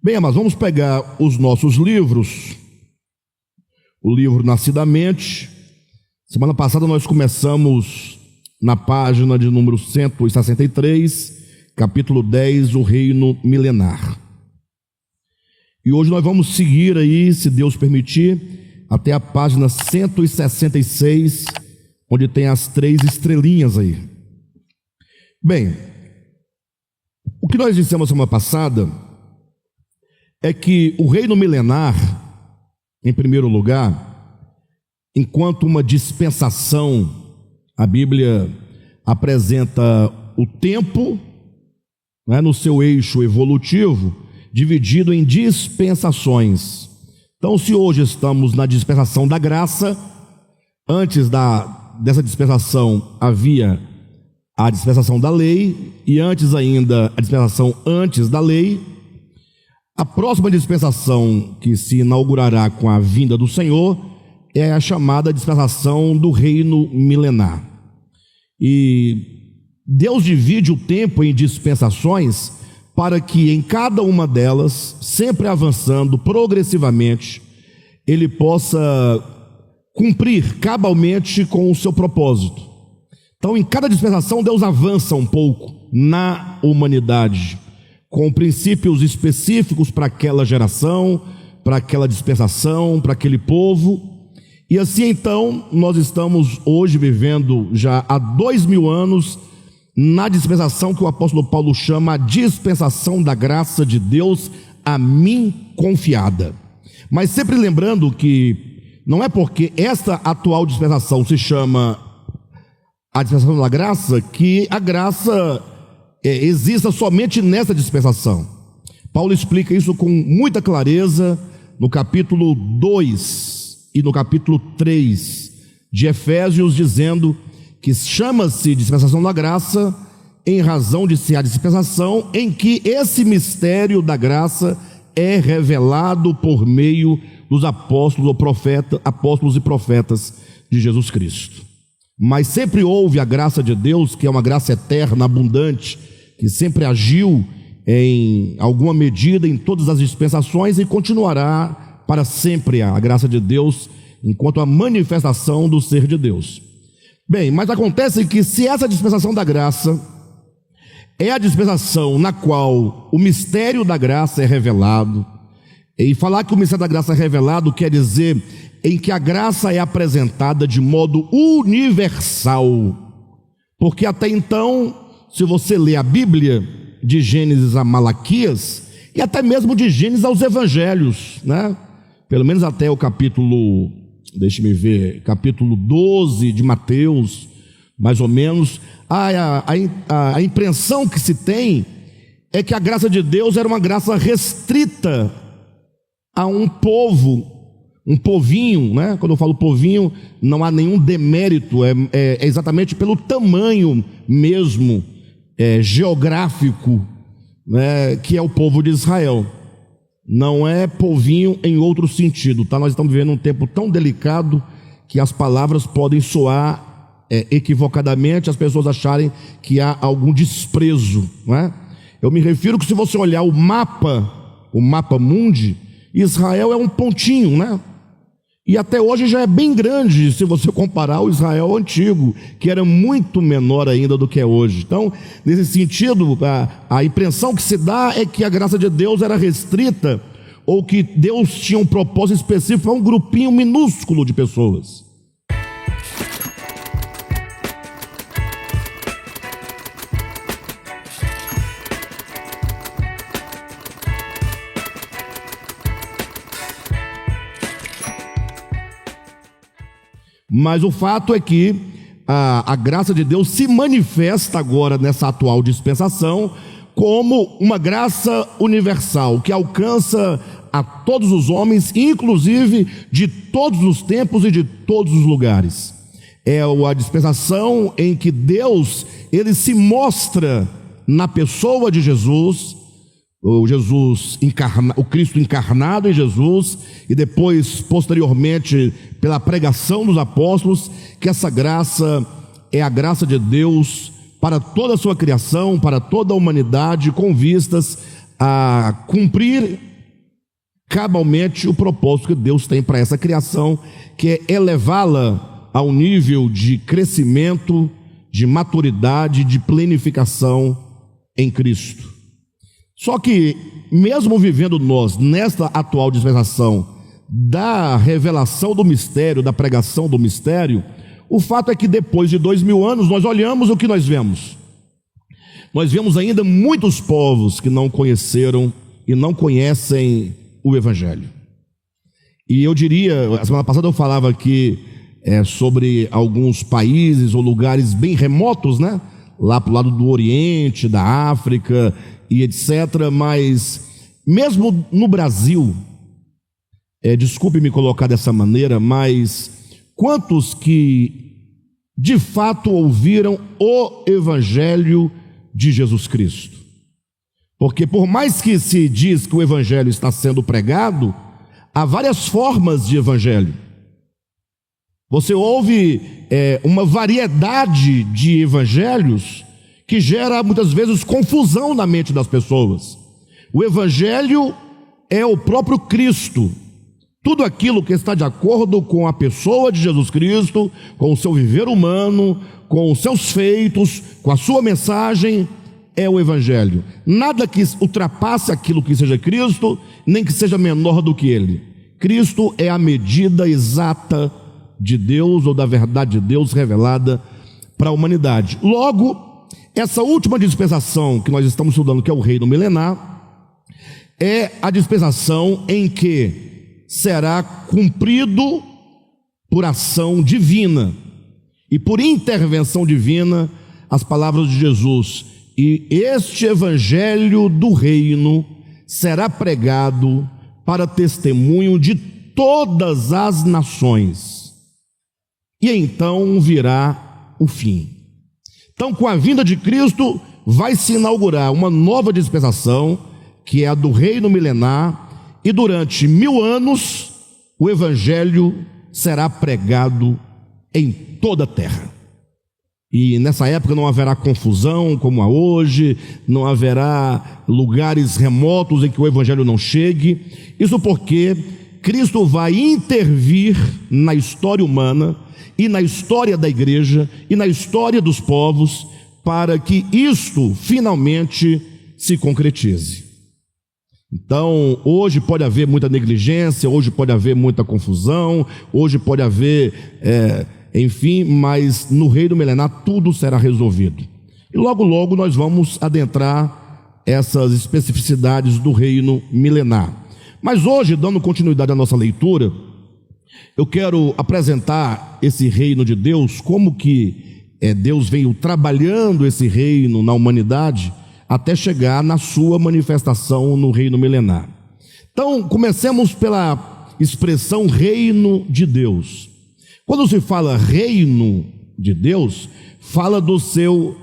Bem, mas vamos pegar os nossos livros, o livro Nascidamente. Semana passada nós começamos na página de número 163, capítulo 10, o reino milenar. E hoje nós vamos seguir aí, se Deus permitir, até a página 166, onde tem as 3 estrelinhas aí. Bem, o que nós dissemos semana passada é que o reino milenar, em primeiro lugar, enquanto uma dispensação, a Bíblia apresenta o tempo, no seu eixo evolutivo, dividido em dispensações. Então, se hoje estamos na dispensação da graça, antes dessa dispensação havia a dispensação da lei, e antes ainda a dispensação antes da lei. A próxima dispensação que se inaugurará com a vinda do Senhor é a chamada dispensação do reino milenar. E Deus divide o tempo em dispensações para que em cada uma delas, sempre avançando progressivamente, ele possa cumprir cabalmente com o seu propósito. Então, em cada dispensação, Deus avança um pouco na humanidade, com princípios específicos para aquela geração, para aquela dispensação, para aquele povo. E assim então, nós estamos hoje vivendo já há 2000 anos na dispensação que o apóstolo Paulo chama a dispensação da graça de Deus a mim confiada. Mas sempre lembrando que não é porque esta atual dispensação se chama a dispensação da graça que a graça exista somente nessa dispensação. Paulo explica isso com muita clareza no capítulo 2 e no capítulo 3 de Efésios, dizendo que chama-se dispensação da graça em razão de ser a dispensação em que esse mistério da graça é revelado por meio dos apóstolos e profetas de Jesus Cristo. Mas sempre houve a graça de Deus, que é uma graça eterna, abundante, que sempre agiu em alguma medida em todas as dispensações e continuará para sempre a graça de Deus, enquanto a manifestação do ser de Deus. Bem, mas acontece que se essa dispensação da graça é a dispensação na qual o mistério da graça é revelado, e falar que o mistério da graça é revelado quer dizer em que a graça é apresentada de modo universal, porque até então, se você ler a Bíblia de Gênesis a Malaquias, e até mesmo de Gênesis aos Evangelhos, pelo menos até o capítulo, capítulo 12 de Mateus, mais ou menos, a impressão que se tem é que a graça de Deus era uma graça restrita a um povo, um povinho, quando eu falo povinho, não há nenhum demérito, é exatamente pelo tamanho mesmo, geográfico, que é o povo de Israel. Não é povinho em outro sentido, Nós estamos vivendo um tempo tão delicado que as palavras podem soar equivocadamente, as pessoas acharem que há algum desprezo, Eu me refiro que se você olhar o mapa mundi, Israel é um pontinho, E até hoje já é bem grande, se você comparar o Israel antigo, que era muito menor ainda do que é hoje. Então, nesse sentido, a impressão que se dá é que a graça de Deus era restrita, ou que Deus tinha um propósito específico para um grupinho minúsculo de pessoas. Mas o fato é que a graça de Deus se manifesta agora nessa atual dispensação como uma graça universal, que alcança a todos os homens, inclusive de todos os tempos e de todos os lugares. É a dispensação em que Deus, ele se mostra na pessoa de Jesus, o Cristo encarnado em Jesus, e depois, posteriormente, pela pregação dos apóstolos, que essa graça é a graça de Deus para toda a sua criação, para toda a humanidade, com vistas a cumprir cabalmente o propósito que Deus tem para essa criação, que é elevá-la ao nível de crescimento, de maturidade, de plenificação em Cristo. Só que, mesmo vivendo nós nesta atual dispensação da revelação do mistério, da pregação do mistério, o fato é que depois de 2000 anos nós olhamos o que nós vemos. Nós vemos ainda muitos povos que não conheceram e não conhecem o Evangelho. E eu diria, a semana passada eu falava aqui sobre alguns países ou lugares bem remotos, né? Lá para o lado do Oriente, da África e etc. Mas mesmo no Brasil, desculpe me colocar dessa maneira, mas quantos que de fato ouviram o Evangelho de Jesus Cristo? Porque por mais que se diz que o Evangelho está sendo pregado, há várias formas de Evangelho. Você ouve uma variedade de evangelhos que gera muitas vezes confusão na mente das pessoas. O Evangelho é o próprio Cristo. Tudo aquilo que está de acordo com a pessoa de Jesus Cristo, com o seu viver humano, com os seus feitos, com a sua mensagem, é o Evangelho. Nada que ultrapasse aquilo que seja Cristo, nem que seja menor do que Ele. Cristo é a medida exata de Deus, ou da verdade de Deus revelada para a humanidade. Logo, essa última dispensação que nós estamos estudando, que é o reino milenar, é a dispensação em que será cumprido por ação divina e por intervenção divina as palavras de Jesus: e este evangelho do reino será pregado para testemunho de todas as nações, e então virá o fim. Então, com a vinda de Cristo, vai se inaugurar uma nova dispensação, que é a do reino milenar, e durante 1000 anos o evangelho será pregado em toda a terra. E nessa época não haverá confusão como há hoje, não haverá lugares remotos em que o evangelho não chegue. Isso porque Cristo vai intervir na história humana e na história da igreja e na história dos povos, para que isto finalmente se concretize. Então, hoje pode haver muita negligência, hoje pode haver muita confusão, hoje pode haver, enfim, mas no reino milenar tudo será resolvido. E logo logo nós vamos adentrar essas especificidades do reino milenar. Mas hoje, dando continuidade à nossa leitura, eu quero apresentar esse reino de Deus, como que Deus veio trabalhando esse reino na humanidade até chegar na sua manifestação no reino milenar. Então, comecemos pela expressão reino de Deus. Quando se fala reino de Deus, fala do seu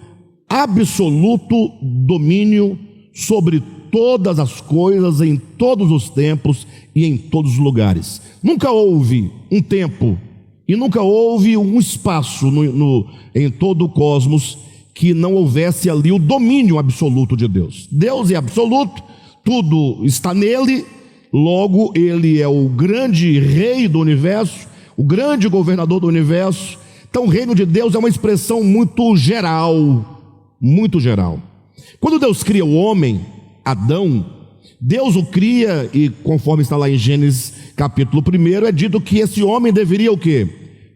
absoluto domínio sobre todas as coisas, em todos os tempos e em todos os lugares. Nunca houve um tempo e nunca houve um espaço em todo o cosmos que não houvesse ali o domínio absoluto de Deus. Deus é absoluto, tudo está nele, logo ele é o grande rei do universo, o grande governador do universo. Então o reino de Deus é uma expressão muito geral, muito geral. Quando Deus cria o homem, Adão, Deus o cria, e conforme está lá em Gênesis capítulo 1, é dito que esse homem deveria o quê?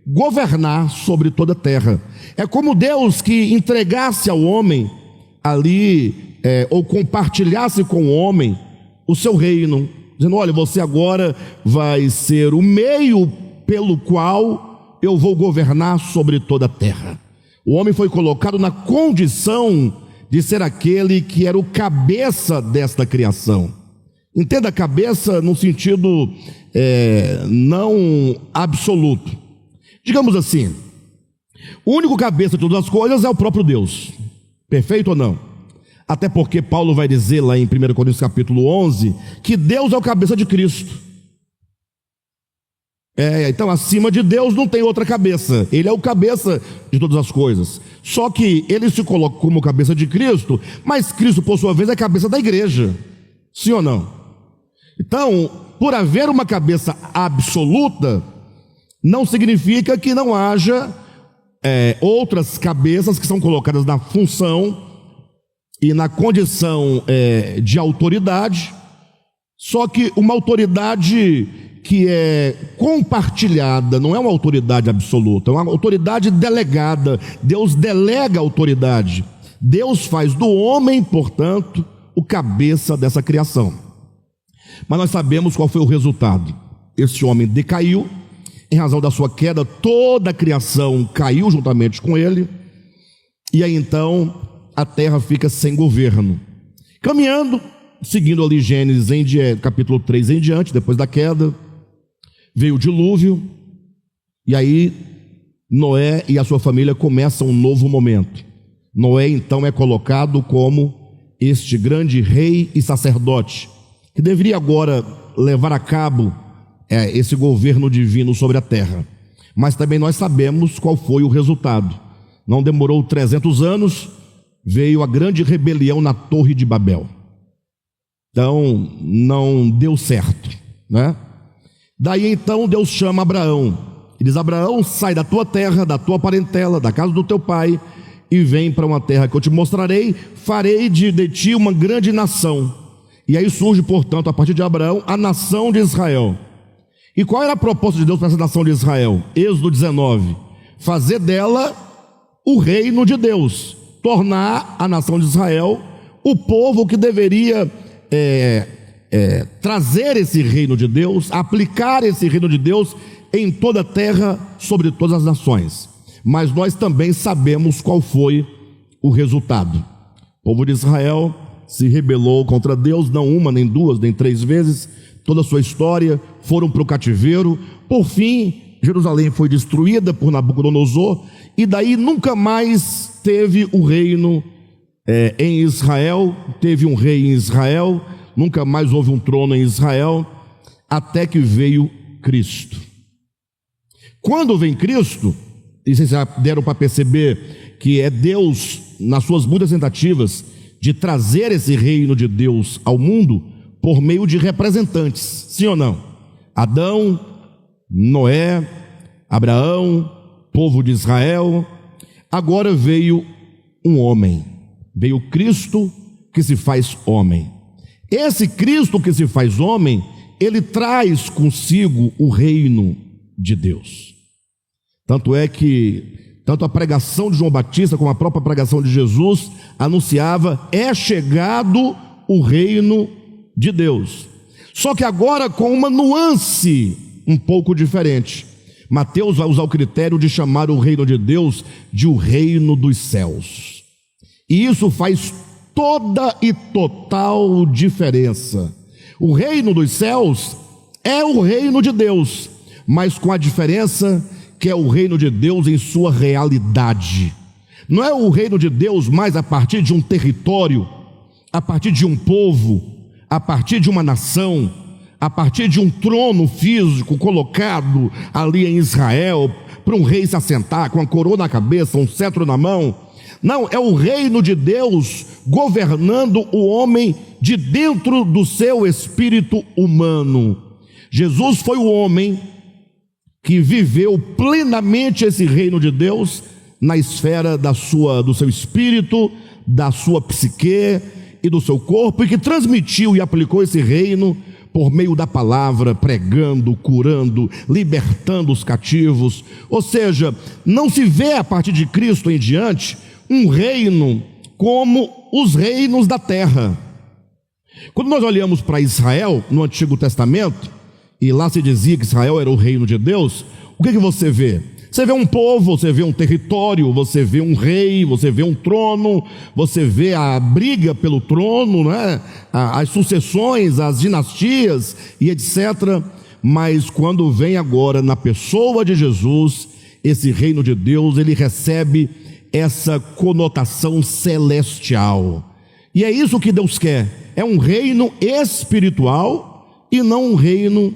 Governar sobre toda a terra. É como Deus que entregasse ao homem ali, ou compartilhasse com o homem o seu reino, dizendo: olha, você agora vai ser o meio pelo qual eu vou governar sobre toda a terra. O homem foi colocado na condição de ser aquele que era o cabeça desta criação. Entenda cabeça no sentido não absoluto. Digamos assim, o único cabeça de todas as coisas é o próprio Deus. Perfeito ou não? Até porque Paulo vai dizer lá em 1 Coríntios capítulo 11, que Deus é o cabeça de Cristo. Então acima de Deus não tem outra cabeça. Ele é o cabeça de todas as coisas. Só que ele se coloca como cabeça de Cristo, mas Cristo por sua vez é cabeça da igreja. Sim ou não? Então por haver uma cabeça absoluta, não significa que não haja outras cabeças que são colocadas na função e na condição de autoridade, só que uma autoridade que é compartilhada, não é uma autoridade absoluta, é uma autoridade delegada. Deus delega a autoridade. Deus faz do homem, portanto, o cabeça dessa criação. Mas nós sabemos qual foi o resultado. Esse homem decaiu, em razão da sua queda, toda a criação caiu juntamente com ele, e aí então a terra fica sem governo. Caminhando, seguindo ali Gênesis capítulo 3 em diante, depois da queda, veio o dilúvio, e aí Noé e a sua família começam um novo momento. Noé então é colocado como este grande rei e sacerdote, que deveria agora levar a cabo esse governo divino sobre a terra. Mas também nós sabemos qual foi o resultado. Não demorou 300 anos, veio a grande rebelião na Torre de Babel. Então não deu certo, né? Daí então Deus chama Abraão e diz: Abraão, sai da tua terra, da tua parentela, da casa do teu pai, e vem para uma terra que eu te mostrarei, farei de ti uma grande nação. E aí surge, portanto, a partir de Abraão, a nação de Israel. E qual era a proposta de Deus para essa nação de Israel? Êxodo 19: fazer dela o reino de Deus, tornar a nação de Israel o povo que deveria trazer esse reino de Deus, aplicar esse reino de Deus em toda a terra, sobre todas as nações. Mas nós também sabemos qual foi o resultado. O povo de Israel se rebelou contra Deus, não uma, nem duas, nem três vezes. Toda a sua história, foram para o cativeiro. Por fim, Jerusalém foi destruída por Nabucodonosor, e daí nunca mais teve o reino em Israel. Teve um rei em Israel, nunca mais houve um trono em Israel, até que veio Cristo. Quando vem Cristo, e vocês já deram para perceber que é Deus, nas suas muitas tentativas de trazer esse reino de Deus ao mundo, por meio de representantes, sim ou não? Adão, Noé, Abraão, povo de Israel. Agora veio um homem, veio Cristo que se faz homem. Esse Cristo que se faz homem, ele traz consigo o reino de Deus. Tanto é que tanto a pregação de João Batista como a própria pregação de Jesus anunciava: é chegado o reino de Deus. Só que agora com uma nuance um pouco diferente. Mateus vai usar o critério de chamar o reino de Deus de o reino dos céus. E isso faz toda e total diferença. O reino dos céus é o reino de Deus, mas com a diferença que é o reino de Deus em sua realidade. Não é o reino de Deus mais a partir de um território, a partir de um povo, a partir de uma nação, a partir de um trono físico colocado ali em Israel, para um rei se assentar com a coroa na cabeça, um cetro na mão. Não, é o reino de Deus governando o homem de dentro do seu espírito humano. Jesus foi o homem que viveu plenamente esse reino de Deus na esfera do seu espírito, da sua psique e do seu corpo, e que transmitiu e aplicou esse reino por meio da palavra, pregando, curando, libertando os cativos. Ou seja, não se vê a partir de Cristo em diante um reino como os reinos da terra. Quando nós olhamos para Israel no Antigo Testamento, e lá se dizia que Israel era o reino de Deus, o que você vê? Você vê um povo, você vê um território, você vê um rei, você vê um trono, você vê a briga pelo trono, né? As sucessões, as dinastias e etc. Mas quando vem agora na pessoa de Jesus, esse reino de Deus, ele recebe essa conotação celestial. E é isso que Deus quer, é um reino espiritual e não um reino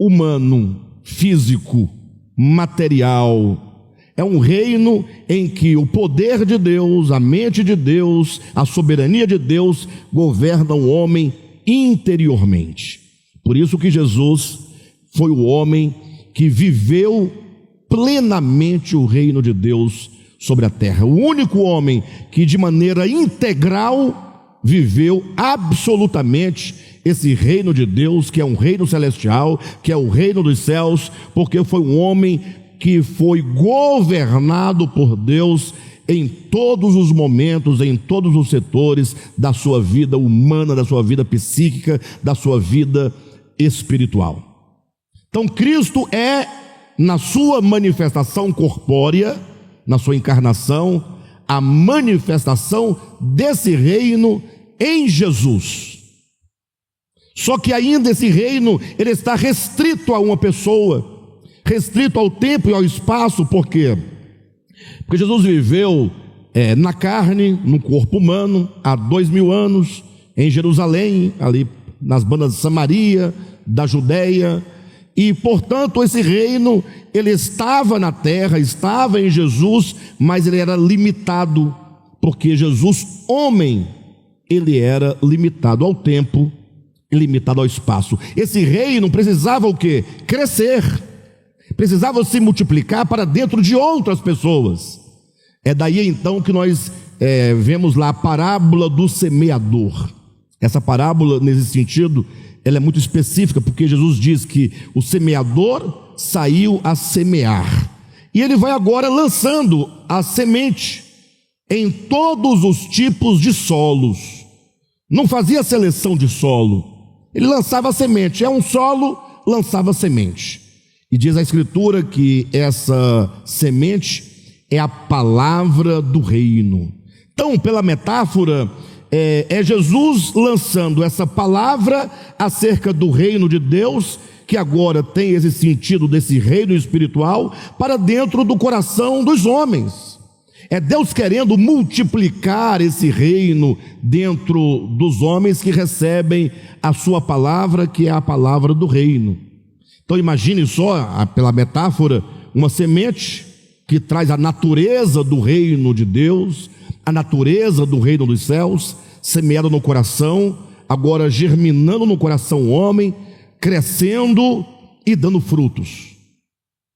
humano, físico, material. É um reino em que o poder de Deus, a mente de Deus, a soberania de Deus governam o homem interiormente. Por isso que Jesus foi o homem que viveu plenamente o reino de Deus sobre a terra. O único homem que de maneira integral viveu absolutamente esse reino de Deus, que é um reino celestial, que é o reino dos céus, porque foi um homem que foi governado por Deus em todos os momentos, em todos os setores da sua vida humana, da sua vida psíquica, da sua vida espiritual. Então Cristo é, na sua manifestação corpórea, na sua encarnação, a manifestação desse reino em Jesus. Só que ainda esse reino, ele está restrito a uma pessoa, restrito ao tempo e ao espaço. Por quê? Porque Jesus viveu na carne, no corpo humano, há 2000 anos, em Jerusalém, ali nas bandas de Samaria, da Judéia, e portanto esse reino, ele estava na terra, estava em Jesus, mas ele era limitado, porque Jesus, homem, ele era limitado ao tempo e limitado ao espaço. Esse reino precisava o quê? Crescer, precisava se multiplicar para dentro de outras pessoas. É daí então que nós vemos lá a parábola do semeador. Essa parábola, nesse sentido, ela é muito específica, porque Jesus diz que o semeador saiu a semear, e ele vai agora lançando a semente em todos os tipos de solos. Não fazia seleção de solo, ele lançava a semente, um solo, lançava a semente. E diz a Escritura que essa semente é a palavra do reino. Então, pela metáfora, é Jesus lançando essa palavra acerca do reino de Deus, que agora tem esse sentido desse reino espiritual, para dentro do coração dos homens. É Deus querendo multiplicar esse reino dentro dos homens que recebem a sua palavra, que é a palavra do reino. Então imagine só, pela metáfora, uma semente que traz a natureza do reino de Deus, a natureza do reino dos céus, semeada no coração, agora germinando no coração homem, crescendo e dando frutos.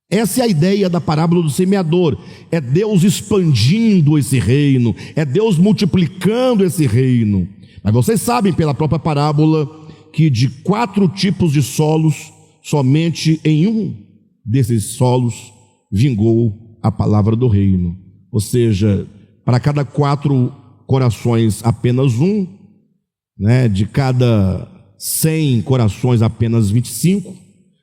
Essa é a ideia da parábola do semeador. É Deus expandindo esse reino, é Deus multiplicando esse reino. Mas vocês sabem pela própria parábola que de 4 tipos de solos, somente em um desses solos vingou a palavra do reino. Ou seja, para cada 4 corações apenas um, de cada 100 corações apenas 25,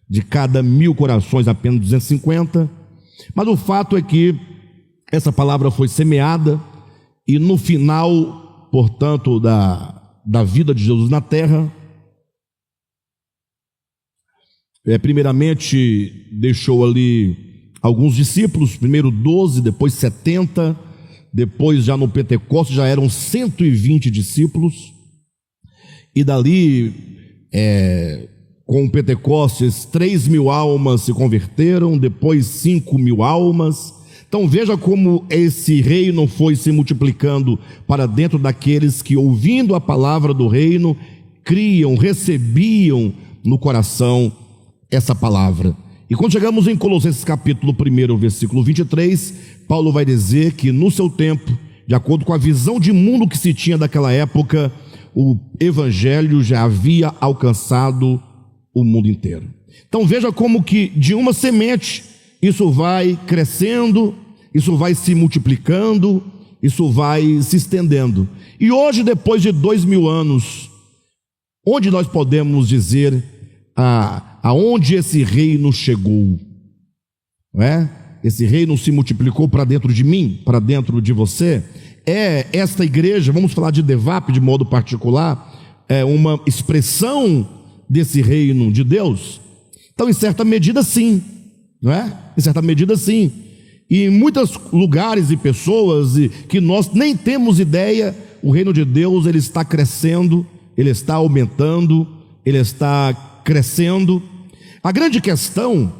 de cada 1000 corações apenas 250. Mas o fato é que essa palavra foi semeada, e no final, portanto, da vida de Jesus na terra, primeiramente deixou ali alguns discípulos, primeiro 12, depois 70, depois já no Pentecostes já eram 120 discípulos, e dali, com o Pentecostes, 3.000 almas se converteram, depois 5.000 almas. Então veja como esse reino foi se multiplicando para dentro daqueles que, ouvindo a palavra do reino, criam, recebiam no coração essa palavra. E quando chegamos em Colossenses capítulo 1, versículo 23, Paulo vai dizer que no seu tempo, de acordo com a visão de mundo que se tinha daquela época, o evangelho já havia alcançado o mundo inteiro. Então veja como que de uma semente isso vai crescendo, isso vai se multiplicando, isso vai se estendendo. E hoje, depois de 2000 anos, onde nós podemos dizer aonde esse reino chegou? Não é? Esse reino se multiplicou para dentro de mim, para dentro de você. Esta igreja, vamos falar de Devap de modo particular, é uma expressão desse reino de Deus? Então, em certa medida, sim, não é? Em certa medida, sim. E em muitos lugares e pessoas que nós nem temos ideia, o reino de Deus, ele está crescendo, ele está aumentando, ele está crescendo. A grande questão,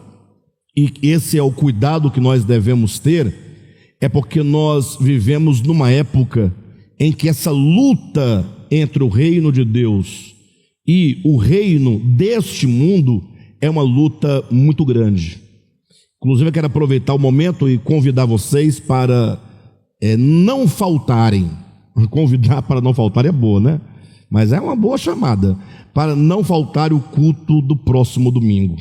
e esse é o cuidado que nós devemos ter, é porque nós vivemos numa época em que essa luta entre o reino de Deus e o reino deste mundo é uma luta muito grande. Inclusive, eu quero aproveitar o momento e convidar vocês para não faltarem. Convidar para não faltar é boa, né? Mas é uma boa chamada, para não faltar o culto do próximo domingo.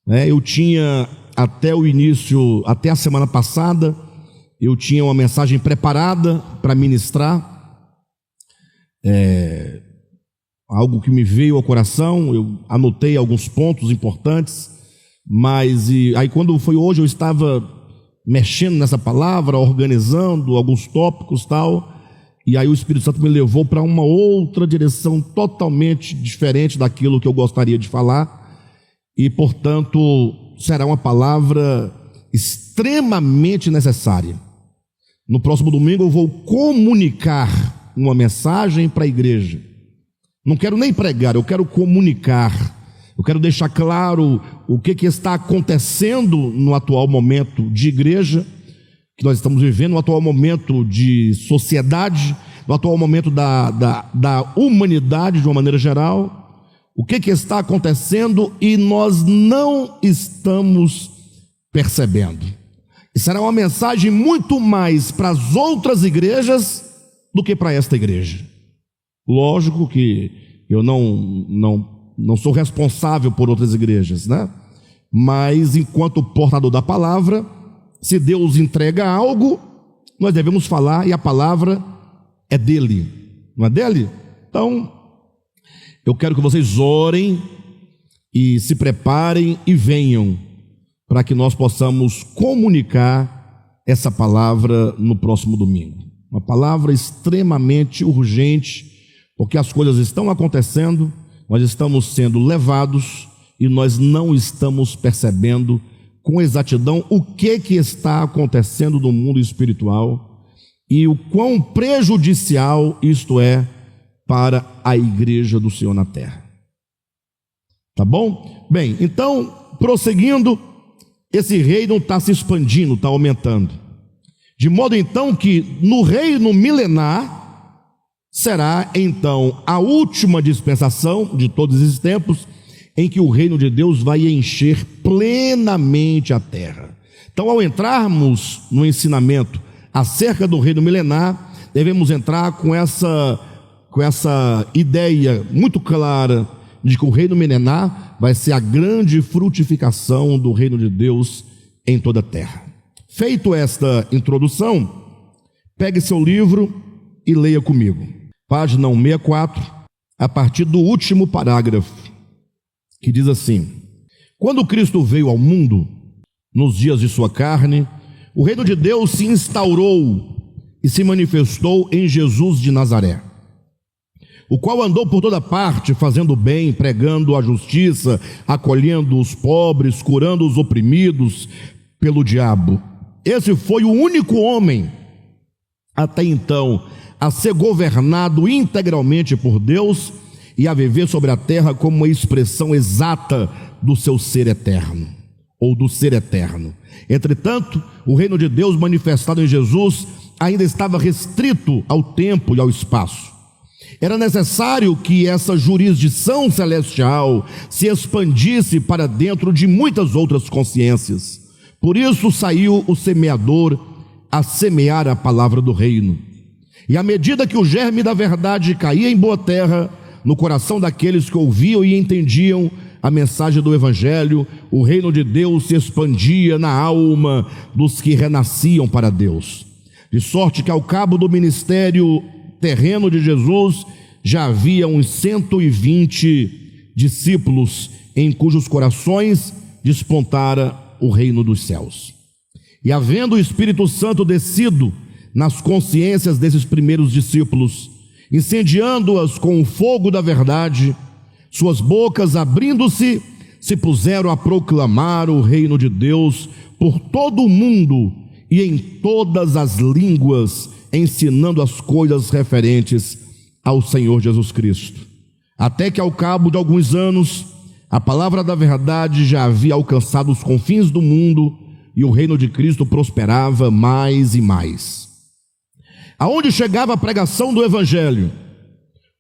Eu tinha até o início, até a semana passada, eu tinha uma mensagem preparada para ministrar, algo que me veio ao coração, eu anotei alguns pontos importantes, mas aí quando foi hoje eu estava mexendo nessa palavra, organizando alguns tópicos tal, e aí o Espírito Santo me levou para uma outra direção totalmente diferente daquilo que eu gostaria de falar, e portanto será uma palavra extremamente necessária. No próximo domingo eu vou comunicar uma mensagem para a igreja. Não quero nem pregar, eu quero comunicar. Eu quero deixar claro o que está acontecendo no atual momento de igreja, que nós estamos vivendo, no atual momento de sociedade, no atual momento da humanidade de uma maneira geral. O que está acontecendo e nós não estamos percebendo. E será uma mensagem muito mais para as outras igrejas do que para esta igreja. Lógico que eu não sou responsável por outras igrejas, né? Mas enquanto portador da palavra, se Deus entrega algo, nós devemos falar, e a palavra é dele, não é dele? Então, eu quero que vocês orem e se preparem e venham, para que nós possamos comunicar essa palavra no próximo domingo. Uma palavra extremamente urgente, porque as coisas estão acontecendo, nós estamos sendo levados e nós não estamos percebendo com exatidão o que está acontecendo no mundo espiritual e o quão prejudicial isto é para a igreja do Senhor na terra. Tá bom? Bem, então, prosseguindo, esse reino está se expandindo, está aumentando. De modo então que no reino milenar será então a última dispensação de todos esses tempos, em que o reino de Deus vai encher plenamente a terra. Então, ao entrarmos no ensinamento acerca do reino milenar, devemos entrar com essa ideia muito clara de que o reino milenar vai ser a grande frutificação do reino de Deus em toda a terra. Feito esta introdução, pegue seu livro e leia comigo. Página 164, a partir do último parágrafo, que diz assim: quando Cristo veio ao mundo, nos dias de sua carne, o reino de Deus se instaurou e se manifestou em Jesus de Nazaré, o qual andou por toda parte, fazendo o bem, pregando a justiça, acolhendo os pobres, curando os oprimidos pelo diabo. Esse foi o único homem, até então, a ser governado integralmente por Deus e a viver sobre a terra como uma expressão exata do seu ser eterno, ou do ser eterno. Entretanto, o reino de Deus manifestado em Jesus ainda estava restrito ao tempo e ao espaço. Era necessário que essa jurisdição celestial se expandisse para dentro de muitas outras consciências. Por isso saiu o semeador a semear a palavra do reino. E à medida que o germe da verdade caía em boa terra, no coração daqueles que ouviam e entendiam a mensagem do Evangelho, o reino de Deus se expandia na alma dos que renasciam para Deus. De sorte que ao cabo do ministério terreno de Jesus, já havia uns 120 discípulos em cujos corações despontara o reino dos céus. E havendo o Espírito Santo descido nas consciências desses primeiros discípulos, incendiando-as com o fogo da verdade, suas bocas abrindo-se, se puseram a proclamar o reino de Deus por todo o mundo e em todas as línguas, ensinando as coisas referentes ao Senhor Jesus Cristo. Até que ao cabo de alguns anos, a palavra da verdade já havia alcançado os confins do mundo e o reino de Cristo prosperava mais e mais. Aonde chegava a pregação do Evangelho,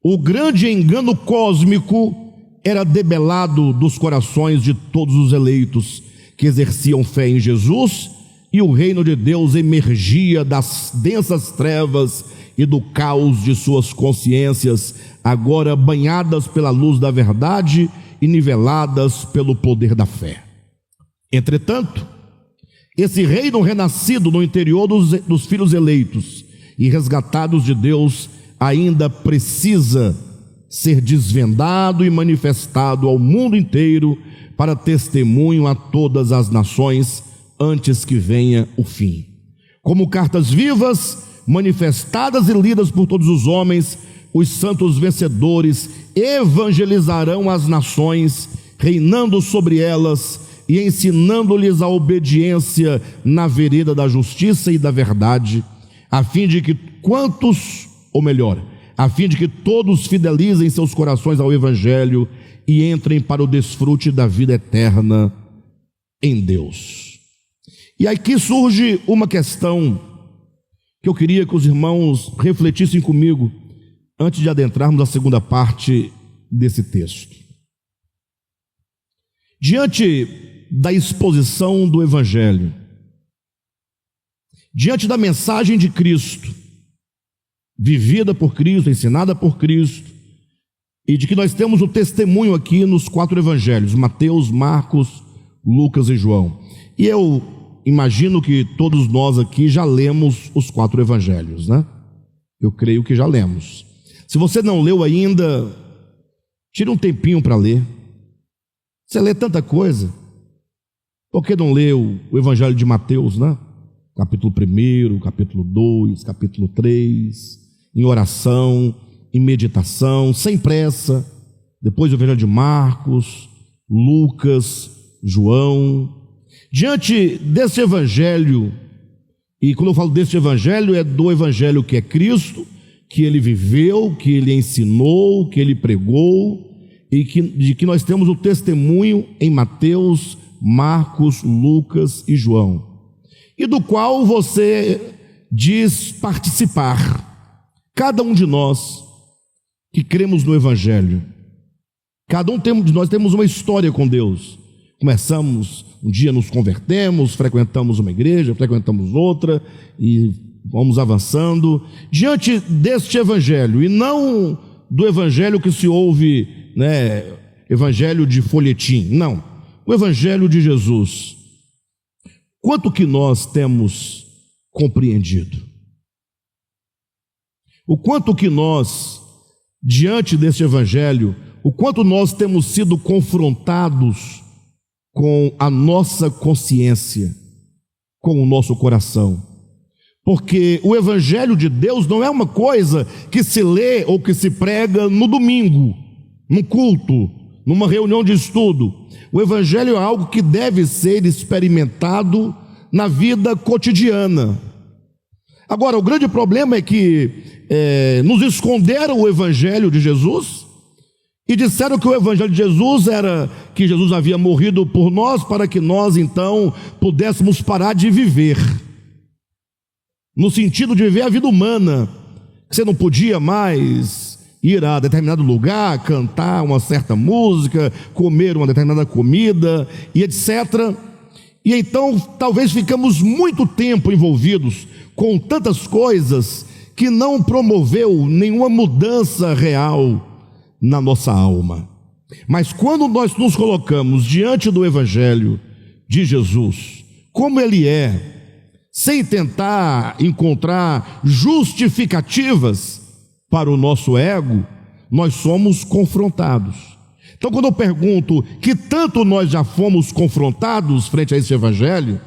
o grande engano cósmico era debelado dos corações de todos os eleitos que exerciam fé em Jesus, e o reino de Deus emergia das densas trevas e do caos de suas consciências, agora banhadas pela luz da verdade e niveladas pelo poder da fé. Entretanto, esse reino renascido no interior dos filhos eleitos e resgatados de Deus ainda precisa ser desvendado e manifestado ao mundo inteiro para testemunho a todas as nações antes que venha o fim. Como cartas vivas, manifestadas e lidas por todos os homens, os santos vencedores evangelizarão as nações, reinando sobre elas e ensinando-lhes a obediência na vereda da justiça e da verdade, a fim de que todos fidelizem seus corações ao Evangelho e entrem para o desfrute da vida eterna em Deus. E aqui surge uma questão que eu queria que os irmãos refletissem comigo antes de adentrarmos a segunda parte desse texto. Diante da exposição do Evangelho, diante da mensagem de Cristo, vivida por Cristo, ensinada por Cristo, e de que nós temos o testemunho aqui nos 4 evangelhos, Mateus, Marcos, Lucas e João. E eu imagino que todos nós aqui já lemos os 4 evangelhos, né? Eu creio que já lemos. Se você não leu ainda, tire um tempinho para ler. Você lê tanta coisa, por que não leu o evangelho de Mateus, né? Capítulo 1, capítulo 2, capítulo 3, em oração, em meditação, sem pressa. Depois o evangelho de Marcos, Lucas, João. Diante desse evangelho, e quando eu falo desse evangelho, é do evangelho que é Cristo, que ele viveu, que ele ensinou, que ele pregou, e de que nós temos o testemunho em Mateus, Marcos, Lucas e João, e do qual você diz participar. Cada um de nós que cremos no evangelho, cada um de nós temos uma história com Deus. Começamos, um dia nos convertemos, frequentamos uma igreja, frequentamos outra e vamos avançando diante deste evangelho, e não do evangelho que se ouve, né, evangelho de folhetim, não, o evangelho de Jesus. Quanto que nós temos compreendido? O quanto que nós, diante deste evangelho, o quanto nós temos sido confrontados com a nossa consciência, com o nosso coração. Porque o evangelho de Deus não é uma coisa que se lê ou que se prega no domingo, num culto, numa reunião de estudo. O evangelho é algo que deve ser experimentado na vida cotidiana. Agora, o grande problema é que nos esconderam o evangelho de Jesus e disseram que o evangelho de Jesus era que Jesus havia morrido por nós para que nós então pudéssemos parar de viver, no sentido de viver a vida humana, que você não podia mais ir a determinado lugar, cantar uma certa música, comer uma determinada comida e etc. E então talvez ficamos muito tempo envolvidos com tantas coisas que não promoveu nenhuma mudança real na nossa alma. Mas quando nós nos colocamos diante do evangelho de Jesus, como ele é, sem tentar encontrar justificativas para o nosso ego, nós somos confrontados. Então, quando eu pergunto que tanto nós já fomos confrontados frente a esse evangelho,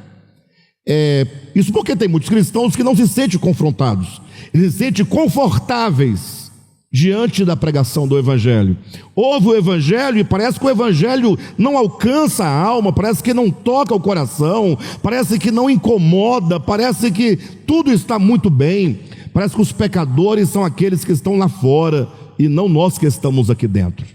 isso porque tem muitos cristãos que não se sentem confrontados, eles se sentem confortáveis diante da pregação do evangelho. Ouve o evangelho e parece que o evangelho não alcança a alma, parece que não toca o coração, parece que não incomoda, parece que tudo está muito bem, parece que os pecadores são aqueles que estão lá fora e não nós que estamos aqui dentro.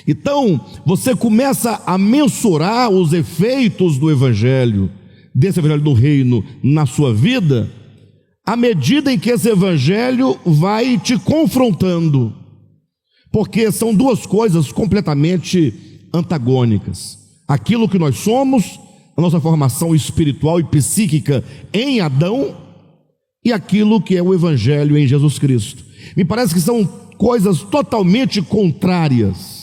Então você começa a mensurar os efeitos do evangelho, desse evangelho do reino na sua vida, à medida em que esse evangelho vai te confrontando, porque são duas coisas completamente antagônicas: aquilo que nós somos, a nossa formação espiritual e psíquica em Adão, e aquilo que é o evangelho em Jesus Cristo. Me parece que são coisas totalmente contrárias.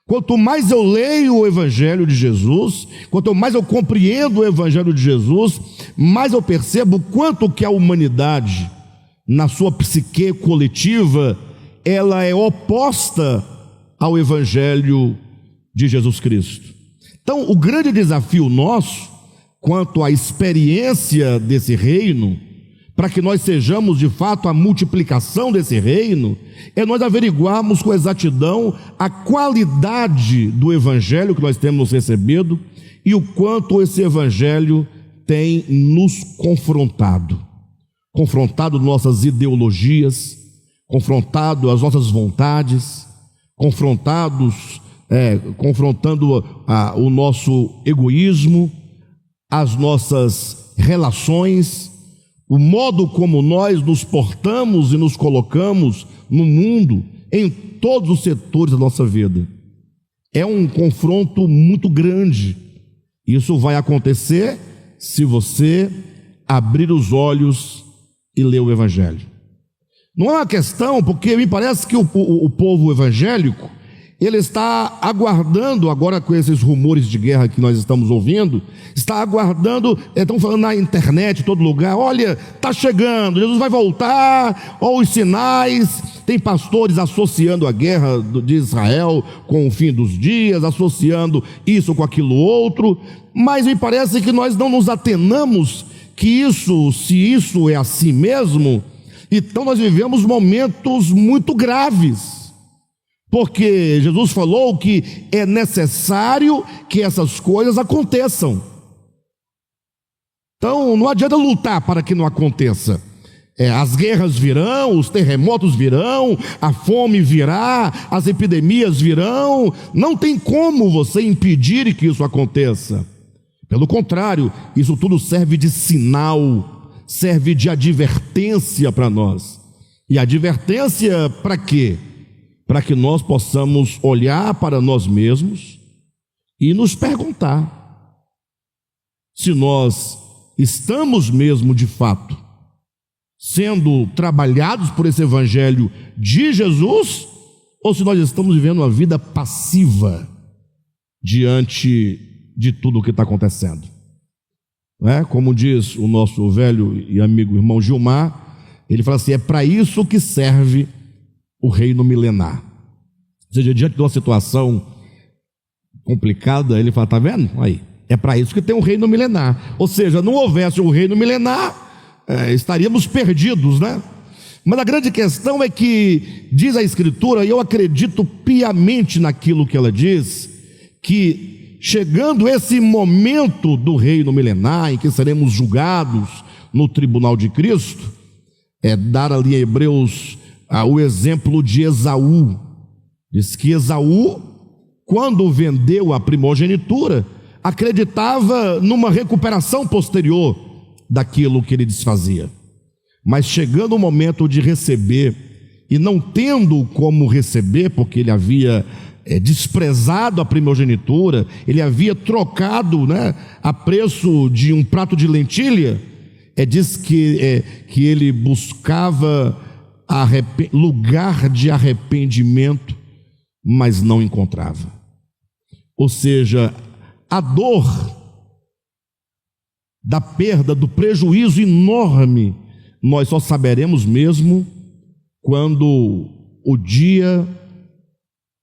Quanto mais eu leio o evangelho de Jesus, quanto mais eu compreendo o evangelho de Jesus, mais eu percebo quanto que a humanidade, na sua psique coletiva, ela é oposta ao evangelho de Jesus Cristo. Então, o grande desafio nosso, quanto à experiência desse reino, para que nós sejamos de fato a multiplicação desse reino, é nós averiguarmos com exatidão a qualidade do evangelho que nós temos recebido e o quanto esse evangelho tem nos confrontado nossas ideologias, confrontado as nossas vontades, confrontando o nosso egoísmo, as nossas relações, o modo como nós nos portamos e nos colocamos no mundo, em todos os setores da nossa vida. É um confronto muito grande. Isso vai acontecer se você abrir os olhos e ler o evangelho. Não é uma questão, porque me parece que o povo evangélico, ele está aguardando, agora com esses rumores de guerra que nós estamos ouvindo, está aguardando, estão falando na internet, em todo lugar, olha, está chegando, Jesus vai voltar, olha os sinais. Tem pastores associando a guerra de Israel com o fim dos dias, associando isso com aquilo outro, mas me parece que nós não nos atenamos que isso, se isso é assim mesmo, então nós vivemos momentos muito graves. Porque Jesus falou que é necessário que essas coisas aconteçam. Então não adianta lutar para que não aconteça. As guerras virão, os terremotos virão, a fome virá, as epidemias virão. Não tem como você impedir que isso aconteça. Pelo contrário, isso tudo serve de sinal, serve de advertência para nós. E advertência para quê? Para que nós possamos olhar para nós mesmos e nos perguntar se nós estamos mesmo de fato sendo trabalhados por esse evangelho de Jesus, ou se nós estamos vivendo uma vida passiva diante de tudo o que está acontecendo. Como diz o nosso velho e amigo irmão Gilmar, ele fala assim: é para isso que serve o reino milenar. Ou seja, diante de uma situação complicada, ele fala, está vendo? Aí, é para isso que tem um reino milenar. Ou seja, não houvesse um reino milenar, estaríamos perdidos, né? Mas a grande questão é que, diz a Escritura, e eu acredito piamente naquilo que ela diz, que chegando esse momento do reino milenar, em que seremos julgados no tribunal de Cristo, dar ali em Hebreus o exemplo de Esaú. Diz que Esaú, quando vendeu a primogenitura, acreditava numa recuperação posterior daquilo que ele desfazia. Mas chegando o momento de receber, e não tendo como receber, porque ele havia desprezado a primogenitura, ele havia trocado, a preço de um prato de lentilha, diz que ele buscava lugar de arrependimento, mas não encontrava. Ou seja, a dor da perda, do prejuízo enorme, nós só saberemos mesmo quando o dia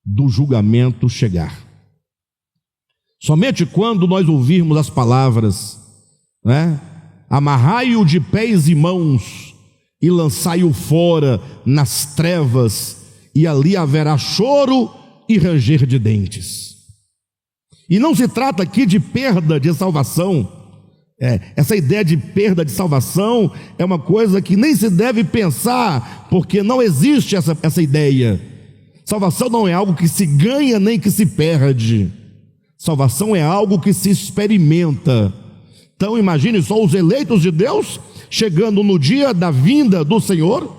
do julgamento chegar. Somente quando nós ouvirmos as palavras, amarrai-o de pés e mãos e lançai-o fora nas trevas, e ali haverá choro e ranger de dentes. E não se trata aqui de perda de salvação. Essa ideia de perda de salvação é uma coisa que nem se deve pensar, porque não existe essa ideia. Salvação não é algo que se ganha nem que se perde. Salvação é algo que se experimenta. Então imagine só, os eleitos de Deus chegando no dia da vinda do Senhor,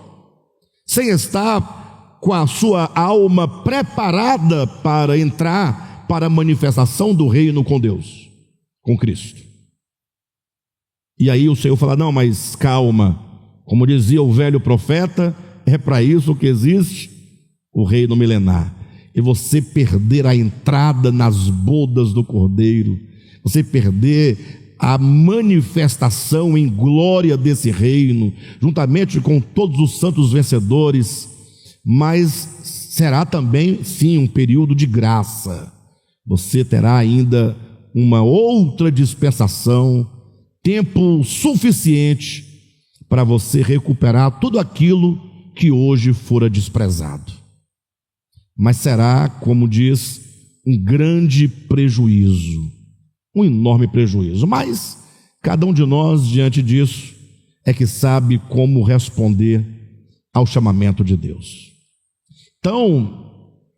sem estar com a sua alma preparada para entrar para a manifestação do reino com Deus, com Cristo. E aí o Senhor fala: não, mas calma, como dizia o velho profeta, é para isso que existe o reino milenar. E você perder a entrada nas bodas do Cordeiro, você perder a manifestação em glória desse reino, juntamente com todos os santos vencedores, mas será também, sim, um período de graça. Você terá ainda uma outra dispensação, tempo suficiente para você recuperar tudo aquilo que hoje fora desprezado. Mas será, como diz, um grande prejuízo, um enorme prejuízo. Mas cada um de nós, diante disso, é que sabe como responder ao chamamento de Deus. Então,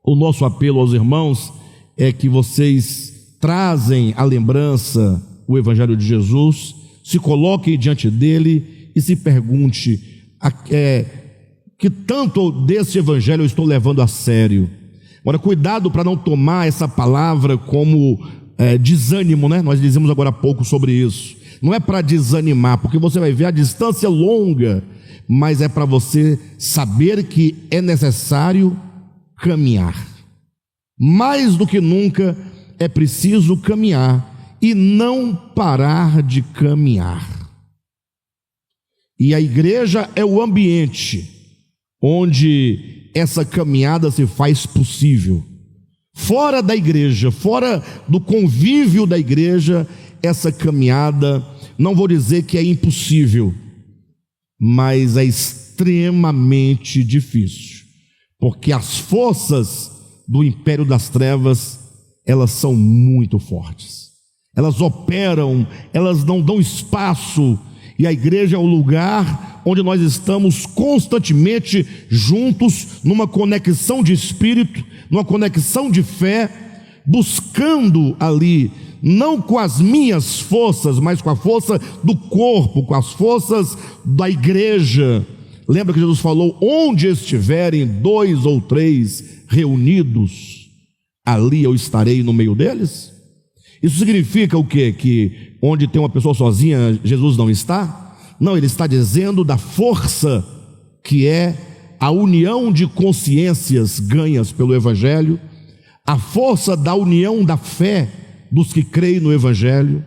o nosso apelo aos irmãos é que vocês trazem à lembrança o Evangelho de Jesus, se coloquem diante dele e se pergunte: que tanto desse Evangelho eu estou levando a sério? Agora, cuidado para não tomar essa palavra como desânimo, né? Nós dizemos agora há pouco sobre isso. Não é para desanimar, porque você vai ver a distância longa, mas é para você saber que é necessário caminhar. Mais do que nunca é preciso caminhar e não parar de caminhar. E a igreja é o ambiente onde essa caminhada se faz possível. Fora da igreja, fora do convívio da igreja, essa caminhada, não vou dizer que é impossível, mas é extremamente difícil, porque as forças do império das trevas, elas são muito fortes, elas operam, elas não dão espaço, e a igreja é o lugar onde nós estamos constantemente juntos, numa conexão de espírito, numa conexão de fé, buscando ali, não com as minhas forças, mas com a força do corpo, com as forças da igreja. Lembra que Jesus falou: onde estiverem 2 ou 3 reunidos, ali eu estarei no meio deles? Isso significa o quê? Que onde tem uma pessoa sozinha, Jesus não está? Não, ele está dizendo da força que é a união de consciências ganhas pelo Evangelho, a força da união da fé dos que creem no Evangelho,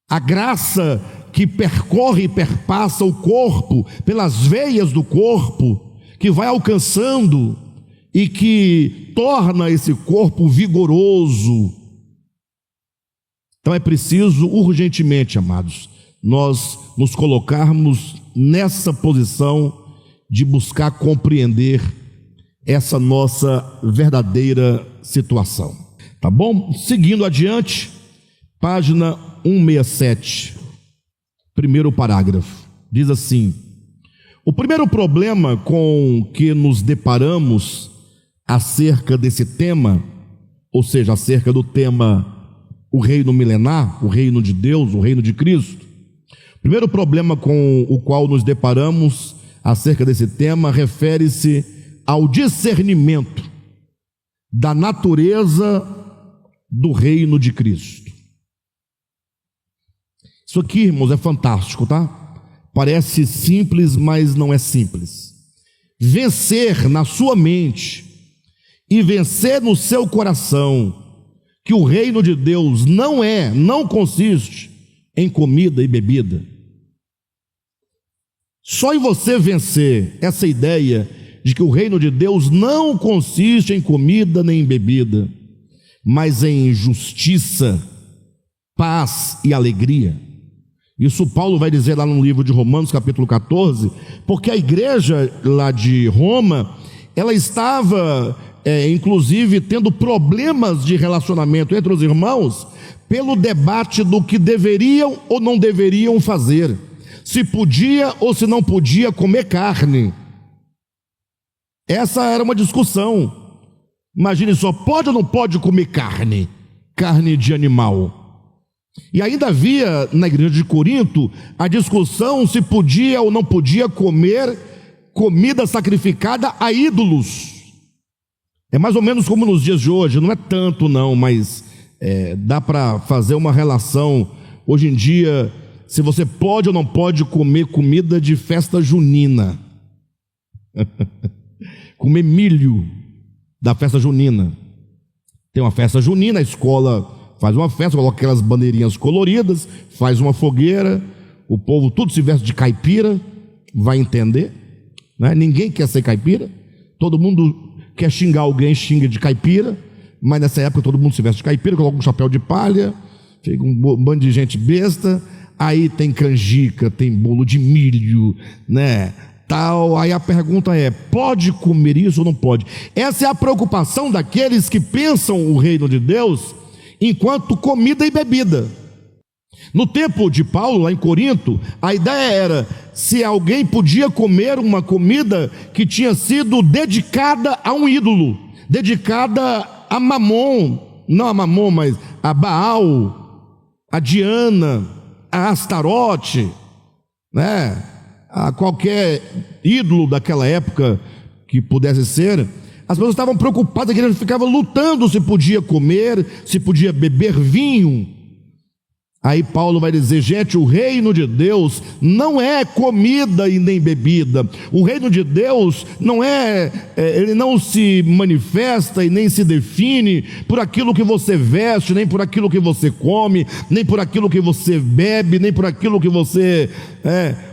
a graça que percorre e perpassa o corpo, pelas veias do corpo, que vai alcançando e que torna esse corpo vigoroso. Então é preciso urgentemente, amados, nós nos colocarmos nessa posição de buscar compreender essa nossa verdadeira situação. Tá bom? Seguindo adiante, página 167, primeiro parágrafo, diz assim: o primeiro problema com que nos deparamos acerca desse tema, ou seja, acerca do tema o reino milenar, o reino de Deus, o reino de Cristo, o primeiro problema com o qual nos deparamos acerca desse tema refere-se ao discernimento da natureza do reino de Cristo. Isso aqui, irmãos, é fantástico, tá? Parece simples, mas não é simples. Vencer na sua mente e vencer no seu coração que o reino de Deus não consiste em comida e bebida. Só em você vencer essa ideia de que o reino de Deus não consiste em comida nem em bebida, mas em justiça, paz e alegria. Isso Paulo vai dizer lá no livro de Romanos, capítulo 14, porque a igreja lá de Roma, ela estava, inclusive, tendo problemas de relacionamento entre os irmãos, pelo debate do que deveriam ou não deveriam fazer, se podia ou se não podia comer carne. Essa era uma discussão. Imagine só, pode ou não pode comer carne de animal? E ainda havia na igreja de Corinto a discussão se podia ou não podia comer comida sacrificada a ídolos. É mais ou menos como nos dias de hoje, não é tanto não, mas dá para fazer uma relação. Hoje em dia, se você pode ou não pode comer comida de festa junina. Comer milho da festa junina. Tem uma festa junina, a escola faz uma festa, coloca aquelas bandeirinhas coloridas, faz uma fogueira, o povo tudo se veste de caipira, vai entender, né? Ninguém quer ser caipira, todo mundo quer xingar alguém, xinga de caipira, mas nessa época todo mundo se veste de caipira, coloca um chapéu de palha, chega um bando de gente besta, aí tem canjica, tem bolo de milho, né? Tal. Aí a pergunta é: pode comer isso ou não pode? Essa é a preocupação daqueles que pensam o reino de Deus enquanto comida e bebida. No tempo de Paulo, lá em Corinto, a ideia era se alguém podia comer uma comida que tinha sido dedicada a um ídolo, dedicada a Mamon, não a Mamon, mas a Baal, a Diana, a Astarote, né? A qualquer ídolo daquela época que pudesse ser. As pessoas estavam preocupadas, a igreja ficava lutando se podia comer, se podia beber vinho. Aí Paulo vai dizer: gente, o reino de Deus não é comida e nem bebida. O reino de Deus não ele não se manifesta e nem se define por aquilo que você veste, nem por aquilo que você come, nem por aquilo que você bebe, nem por aquilo que você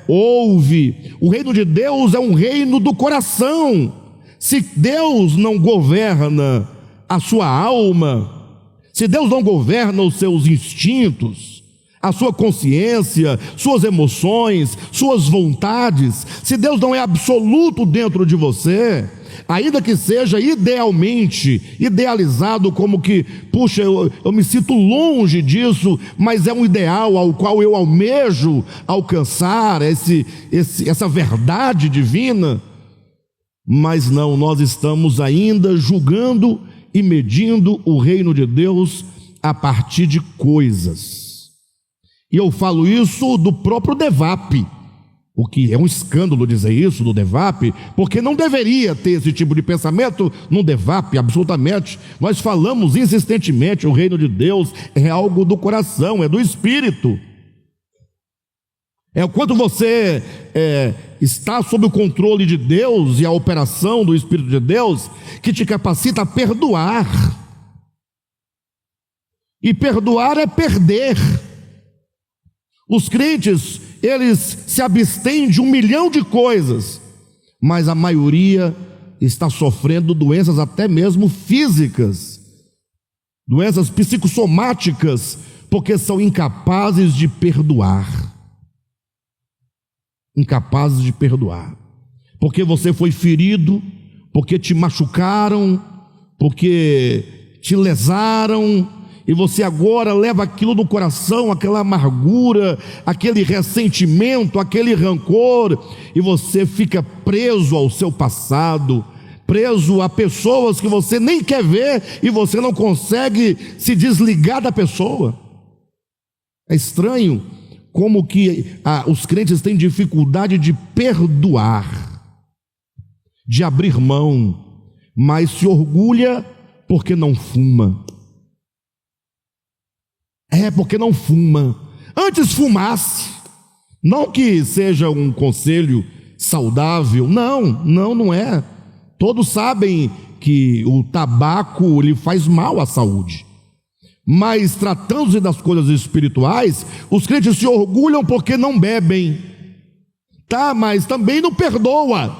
ouve. O reino de Deus é um reino do coração. Se Deus não governa a sua alma, se Deus não governa os seus instintos, a sua consciência, suas emoções, suas vontades, se Deus não é absoluto dentro de você, ainda que seja idealizado como que, puxa, eu me sinto longe disso, mas é um ideal ao qual eu almejo alcançar, essa verdade divina. Mas não, nós estamos ainda julgando e medindo o reino de Deus a partir de coisas. E eu falo isso do próprio DEVAP, o que é um escândalo dizer isso do DEVAP, porque não deveria ter esse tipo de pensamento no DEVAP, absolutamente. Nós falamos insistentemente, o reino de Deus é algo do coração, é do espírito. É o quanto você está sob o controle de Deus e a operação do Espírito de Deus que te capacita a perdoar. E perdoar é perder. Os crentes, eles se abstêm de 1 milhão de coisas, mas a maioria está sofrendo doenças até mesmo físicas, doenças psicossomáticas, porque são incapazes de perdoar. Incapazes de perdoar, porque você foi ferido, porque te machucaram, porque te lesaram, e você agora leva aquilo no coração, aquela amargura, aquele ressentimento, aquele rancor, e você fica preso ao seu passado, preso a pessoas que você nem quer ver, e você não consegue se desligar da pessoa. É estranho como que os crentes têm dificuldade de perdoar, de abrir mão, mas se orgulha porque não fuma. Porque não fuma. Antes fumasse. Não que seja um conselho saudável, não é. Todos sabem que o tabaco ele faz mal à saúde. Mas tratando-se das coisas espirituais, os crentes se orgulham porque não bebem. Mas também não perdoa.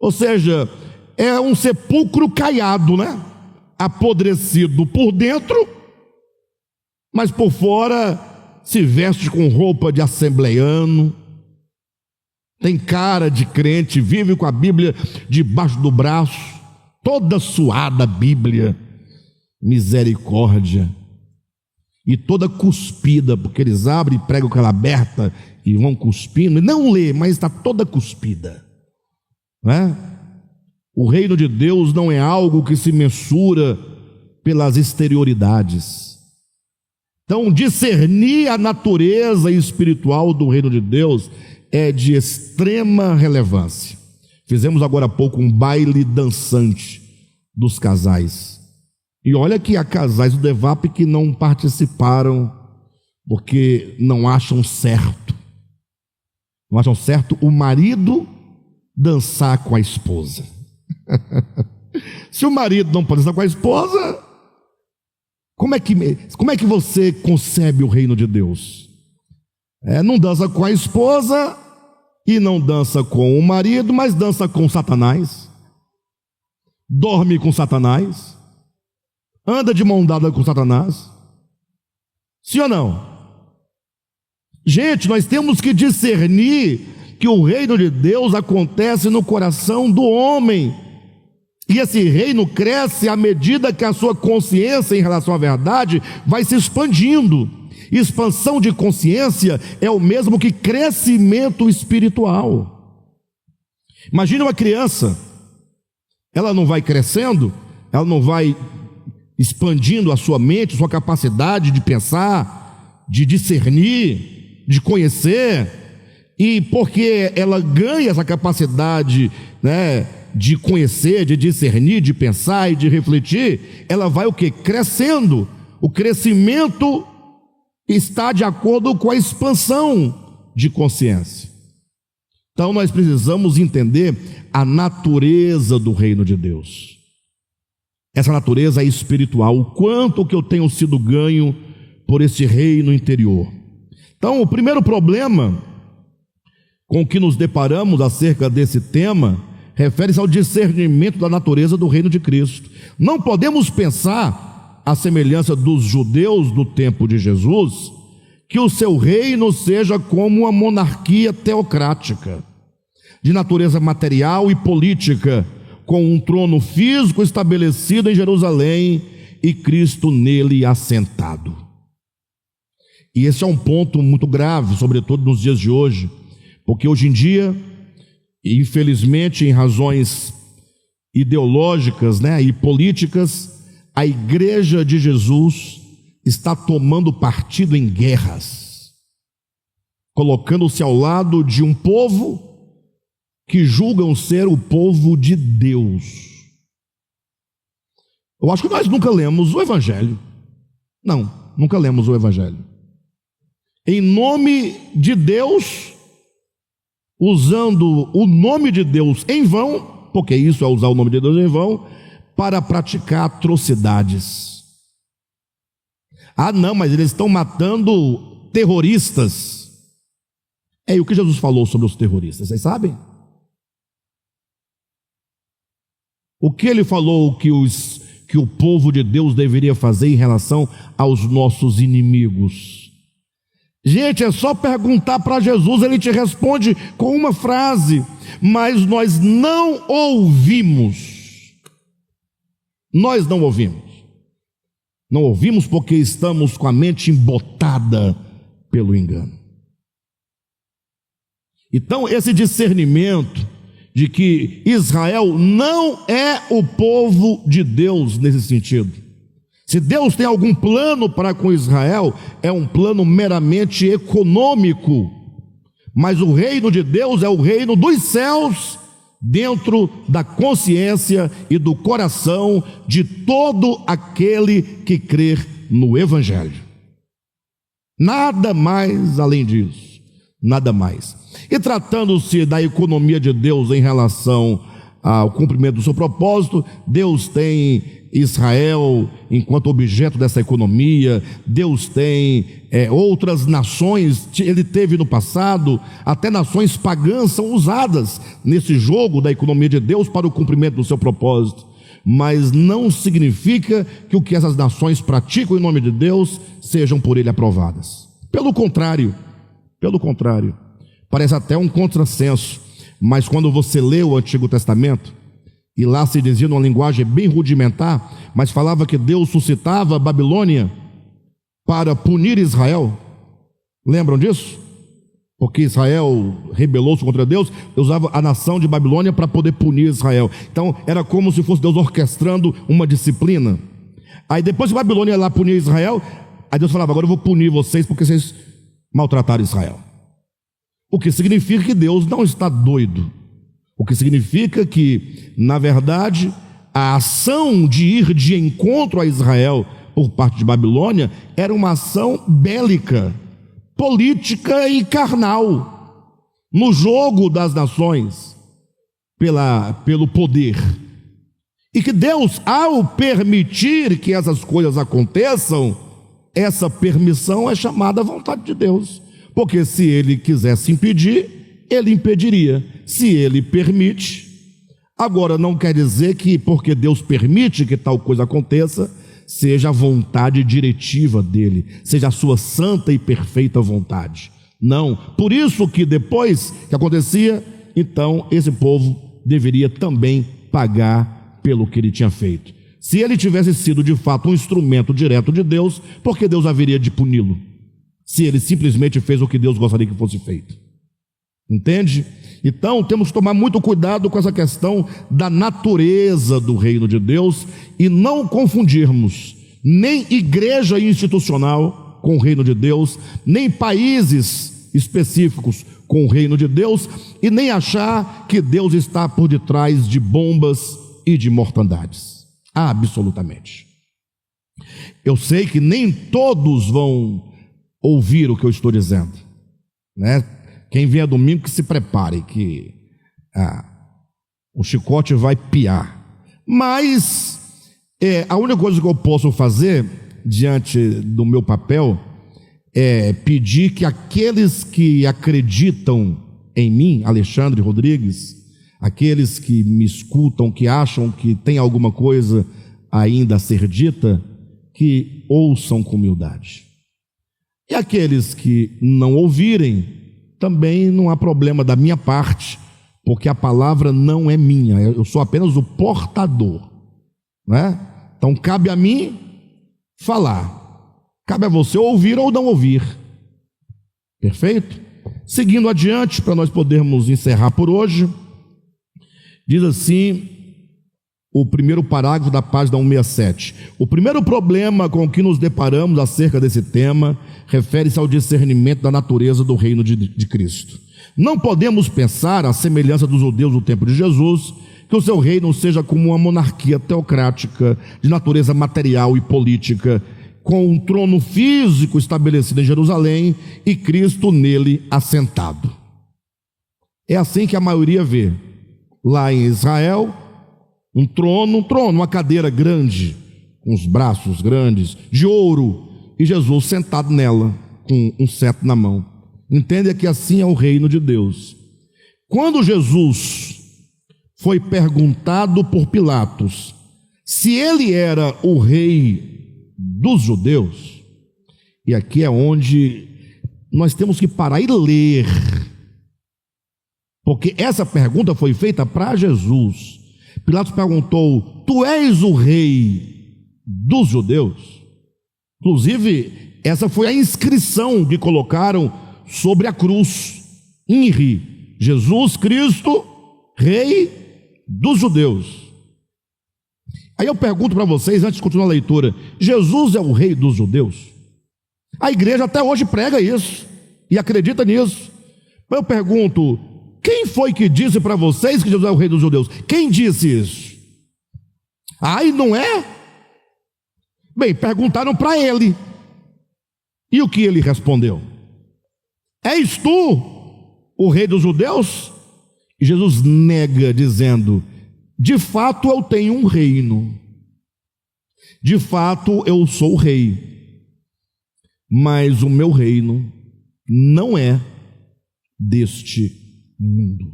Ou seja, é um sepulcro caiado, né? Apodrecido por dentro, mas por fora se veste com roupa de assembleiano, tem cara de crente, vive com a Bíblia debaixo do braço, toda suada a Bíblia. Misericórdia, e toda cuspida, porque eles abrem e pregam com ela aberta e vão cuspindo, e não lê, mas está toda cuspida, né? O reino de Deus não é algo que se mensura pelas exterioridades, Então, discernir a natureza espiritual do reino de Deus é de extrema relevância. Fizemos agora há pouco um baile dançante dos casais. E olha que há casais do DEVAP que não participaram porque não acham certo. Não acham certo o marido dançar com a esposa. Se o marido não pode dançar com a esposa, como é que você concebe o reino de Deus? Não dança com a esposa e não dança com o marido, mas dança com Satanás, dorme com Satanás, anda de mão dada com Satanás. Sim ou não? Gente, nós temos que discernir que o reino de Deus acontece no coração do homem, e esse reino cresce à medida que a sua consciência em relação à verdade vai se expandindo. Expansão de consciência é o mesmo que crescimento espiritual. Imagina uma criança, ela não vai crescendo, ela não vai expandindo a sua mente, sua capacidade de pensar, de discernir, de conhecer, e porque ela ganha essa capacidade, de conhecer, de discernir, de pensar e de refletir, ela vai o quê? Crescendo. O crescimento está de acordo com a expansão de consciência. Então nós precisamos entender a natureza do reino de Deus. Essa natureza é espiritual. O quanto que eu tenho sido ganho por esse reino interior. Então o primeiro problema com que nos deparamos acerca desse tema refere-se ao discernimento da natureza do reino de Cristo. Não podemos pensar, à semelhança dos judeus do tempo de Jesus, que o seu reino seja como uma monarquia teocrática, de natureza material e política, com um trono físico estabelecido em Jerusalém e Cristo nele assentado. E esse é um ponto muito grave, sobretudo nos dias de hoje, porque hoje em dia, infelizmente, em razões ideológicas, e políticas, a igreja de Jesus está tomando partido em guerras, colocando-se ao lado de um povo que julgam ser o povo de Deus. Eu acho que nós nunca lemos o Evangelho. Não, nunca lemos o Evangelho. Em nome de Deus, usando o nome de Deus em vão, porque isso é usar o nome de Deus em vão, para praticar atrocidades. Não, mas eles estão matando terroristas. E o que Jesus falou sobre os terroristas, vocês sabem? O que ele falou que o povo de Deus deveria fazer em relação aos nossos inimigos? Gente, é só perguntar para Jesus, ele te responde com uma frase: mas nós não ouvimos. Nós não ouvimos. Não ouvimos porque estamos com a mente embotada pelo engano. Então, esse discernimento de que Israel não é o povo de Deus nesse sentido. Se Deus tem algum plano para com Israel, é um plano meramente econômico, mas o reino de Deus é o reino dos céus, dentro da consciência e do coração de todo aquele que crer no Evangelho. Nada mais além disso, nada mais. E tratando-se da economia de Deus em relação ao cumprimento do seu propósito, Deus tem Israel enquanto objeto dessa economia, Deus tem outras nações, ele teve no passado, até nações pagãs são usadas nesse jogo da economia de Deus para o cumprimento do seu propósito, mas não significa que o que essas nações praticam em nome de Deus sejam por ele aprovadas. Pelo contrário, parece até um contrassenso, mas quando você lê o Antigo Testamento, e lá se dizia numa linguagem bem rudimentar, mas falava que Deus suscitava a Babilônia para punir Israel. Lembram disso? Porque Israel rebelou-se contra Deus, usava a nação de Babilônia para poder punir Israel. Então era como se fosse Deus orquestrando uma disciplina. Aí depois que Babilônia ia lá punir Israel, Aí Deus falava: agora eu vou punir vocês porque vocês maltrataram Israel. O que significa que Deus não está doido. O que significa que, na verdade, a ação de ir de encontro a Israel por parte de Babilônia era uma ação bélica, política e carnal, no jogo das nações, pelo poder. E que Deus, ao permitir que essas coisas aconteçam, essa permissão é chamada vontade de Deus. Porque se Ele quisesse impedir, Ele impediria. Se Ele permite, agora não quer dizer que porque Deus permite que tal coisa aconteça, seja a vontade diretiva dEle, seja a sua santa e perfeita vontade. Não. Por isso que depois que acontecia, então esse povo deveria também pagar pelo que ele tinha feito. Se ele tivesse sido de fato um instrumento direto de Deus, por que Deus haveria de puni-lo? Se ele simplesmente fez o que Deus gostaria que fosse feito. Entende? Então temos que tomar muito cuidado com essa questão da natureza do reino de Deus e não confundirmos nem igreja institucional com o reino de Deus, nem países específicos com o reino de Deus, e nem achar que Deus está por detrás de bombas e de mortandades. Absolutamente. Eu sei que nem todos vão ouvir o que eu estou dizendo, né? Quem vier domingo que se prepare, que o chicote vai piar. Mas a única coisa que eu posso fazer diante do meu papel é pedir que aqueles que acreditam em mim, Alexandre Rodrigues, aqueles que me escutam, que acham que tem alguma coisa ainda a ser dita, que ouçam com humildade. E aqueles que não ouvirem, também não há problema da minha parte, porque a palavra não é minha, eu sou apenas o portador, né? Então cabe a mim falar, cabe a você ouvir ou não ouvir. Perfeito? Seguindo adiante, para nós podermos encerrar por hoje, diz assim o primeiro parágrafo da página 167. O primeiro problema com que nos deparamos acerca desse tema refere-se ao discernimento da natureza do reino de Cristo. Não podemos pensar, à semelhança dos judeus do tempo de Jesus, que o seu reino seja como uma monarquia teocrática de natureza material e política, com um trono físico estabelecido em Jerusalém e Cristo nele assentado. É assim que a maioria vê. Lá em Israel, um trono, uma cadeira grande, com os braços grandes, de ouro, e Jesus sentado nela, com um cetro na mão. Entende que assim é o reino de Deus. Quando Jesus foi perguntado por Pilatos se ele era o rei dos judeus, e aqui é onde nós temos que parar e ler, porque essa pergunta foi feita para Jesus. Pilatos perguntou: tu és o rei dos judeus? Inclusive, essa foi a inscrição que colocaram sobre a cruz: INRI, Jesus Cristo, rei dos judeus. Aí eu pergunto para vocês, antes de continuar a leitura: Jesus é o rei dos judeus? A igreja até hoje prega isso e acredita nisso. Eu pergunto: quem foi que disse para vocês que Jesus é o rei dos judeus? Quem disse isso? E não é? Bem, perguntaram para ele. E o que ele respondeu? És tu o rei dos judeus? E Jesus nega, dizendo: de fato eu tenho um reino, de fato eu sou o rei, mas o meu reino não é deste mundo.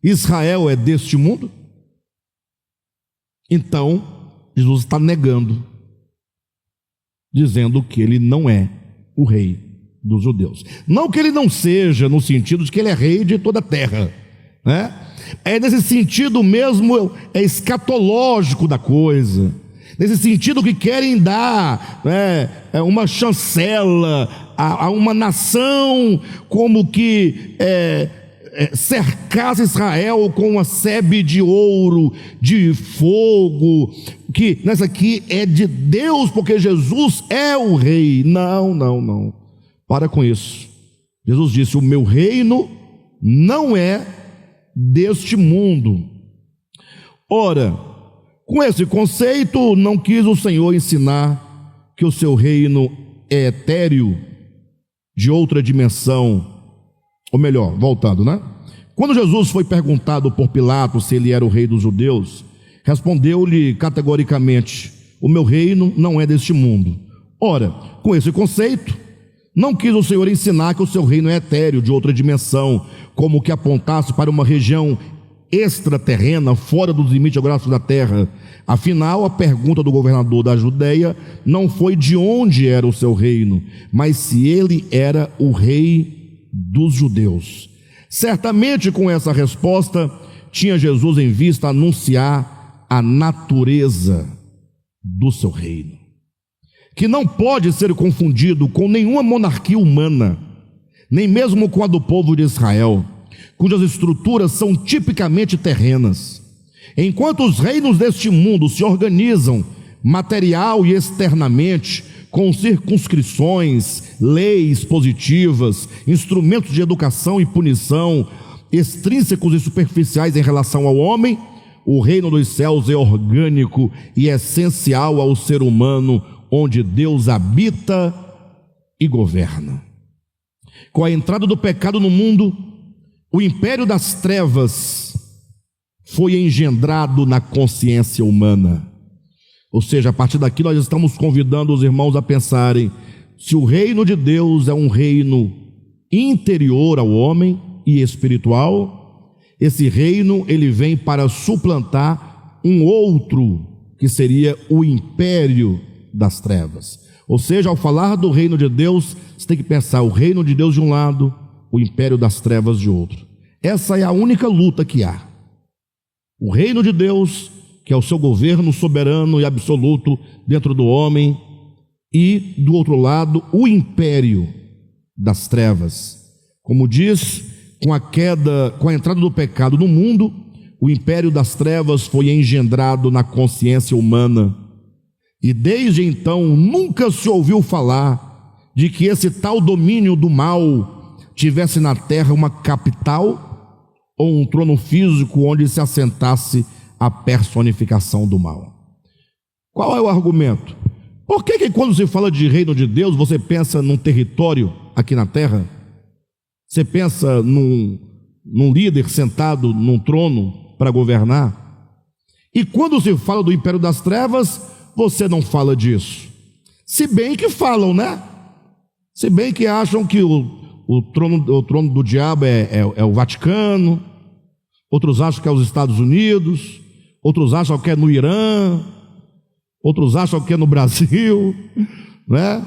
Israel é deste mundo? Então Jesus está negando, dizendo que ele não é o rei dos judeus. Não que ele não seja, no sentido de que ele é rei de toda a terra, né? É nesse sentido mesmo, é escatológico da coisa, nesse sentido que querem dar, né, uma chancela a uma nação, como que cercasse Israel com uma sebe de ouro, de fogo, que nessa aqui é de Deus, porque Jesus é o rei. Não. Para com isso. Jesus disse: o meu reino não é deste mundo. Ora, com esse conceito, não quis o Senhor ensinar que o seu reino é etéreo, de outra dimensão. Ou melhor, voltando, né? Quando Jesus foi perguntado por Pilatos se ele era o rei dos judeus, respondeu-lhe categoricamente: o meu reino não é deste mundo. Ora, com esse conceito, não quis o Senhor ensinar que o seu reino é etéreo, de outra dimensão, como que apontasse para uma região extraterrena, fora dos limites geográficos da terra. Afinal, a pergunta do governador da Judeia não foi de onde era o seu reino, mas se ele era o rei dos judeus. Certamente com essa resposta tinha Jesus em vista anunciar a natureza do seu reino, que não pode ser confundido com nenhuma monarquia humana, nem mesmo com a do povo de Israel, cujas estruturas são tipicamente terrenas. Enquanto os reinos deste mundo se organizam material e externamente, com circunscrições, leis positivas, instrumentos de educação e punição, extrínsecos e superficiais em relação ao homem, o reino dos céus é orgânico e essencial ao ser humano, onde Deus habita e governa. Com a entrada do pecado no mundo, o império das trevas foi engendrado na consciência humana. Ou seja, a partir daqui nós estamos convidando os irmãos a pensarem: se o reino de Deus é um reino interior ao homem e espiritual, esse reino ele vem para suplantar um outro, que seria o império das trevas. Ou seja, ao falar do reino de Deus, você tem que pensar o reino de Deus de um lado, o império das trevas de outro. Essa é a única luta que há. O reino de Deus, que é o seu governo soberano e absoluto dentro do homem, e do outro lado, o império das trevas. Como diz, com a entrada do pecado no mundo, o império das trevas foi engendrado na consciência humana, e desde então nunca se ouviu falar de que esse tal domínio do mal tivesse na terra uma capital ou um trono físico onde se assentasse a personificação do mal. Qual é o argumento? Por que quando se fala de reino de Deus, você pensa num território aqui na terra? Você pensa num líder sentado num trono para governar? E quando se fala do império das trevas, você não fala disso. Se bem que falam, né? Se bem que acham que o trono do diabo é o Vaticano, outros acham que é os Estados Unidos, outros acham que é no Irã, outros acham que é no Brasil, né?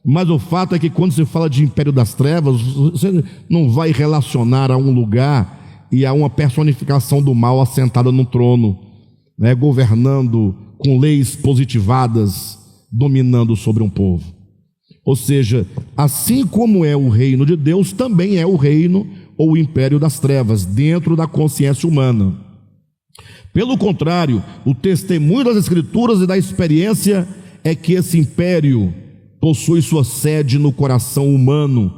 Mas o fato é que quando se fala de império das trevas, você não vai relacionar a um lugar e a uma personificação do mal assentada no trono, né? Governando com leis positivadas, dominando sobre um povo. Ou seja, assim como é o reino de Deus, também é o reino ou o império das trevas, dentro da consciência humana. Pelo contrário, o testemunho das Escrituras e da experiência é que esse império possui sua sede no coração humano,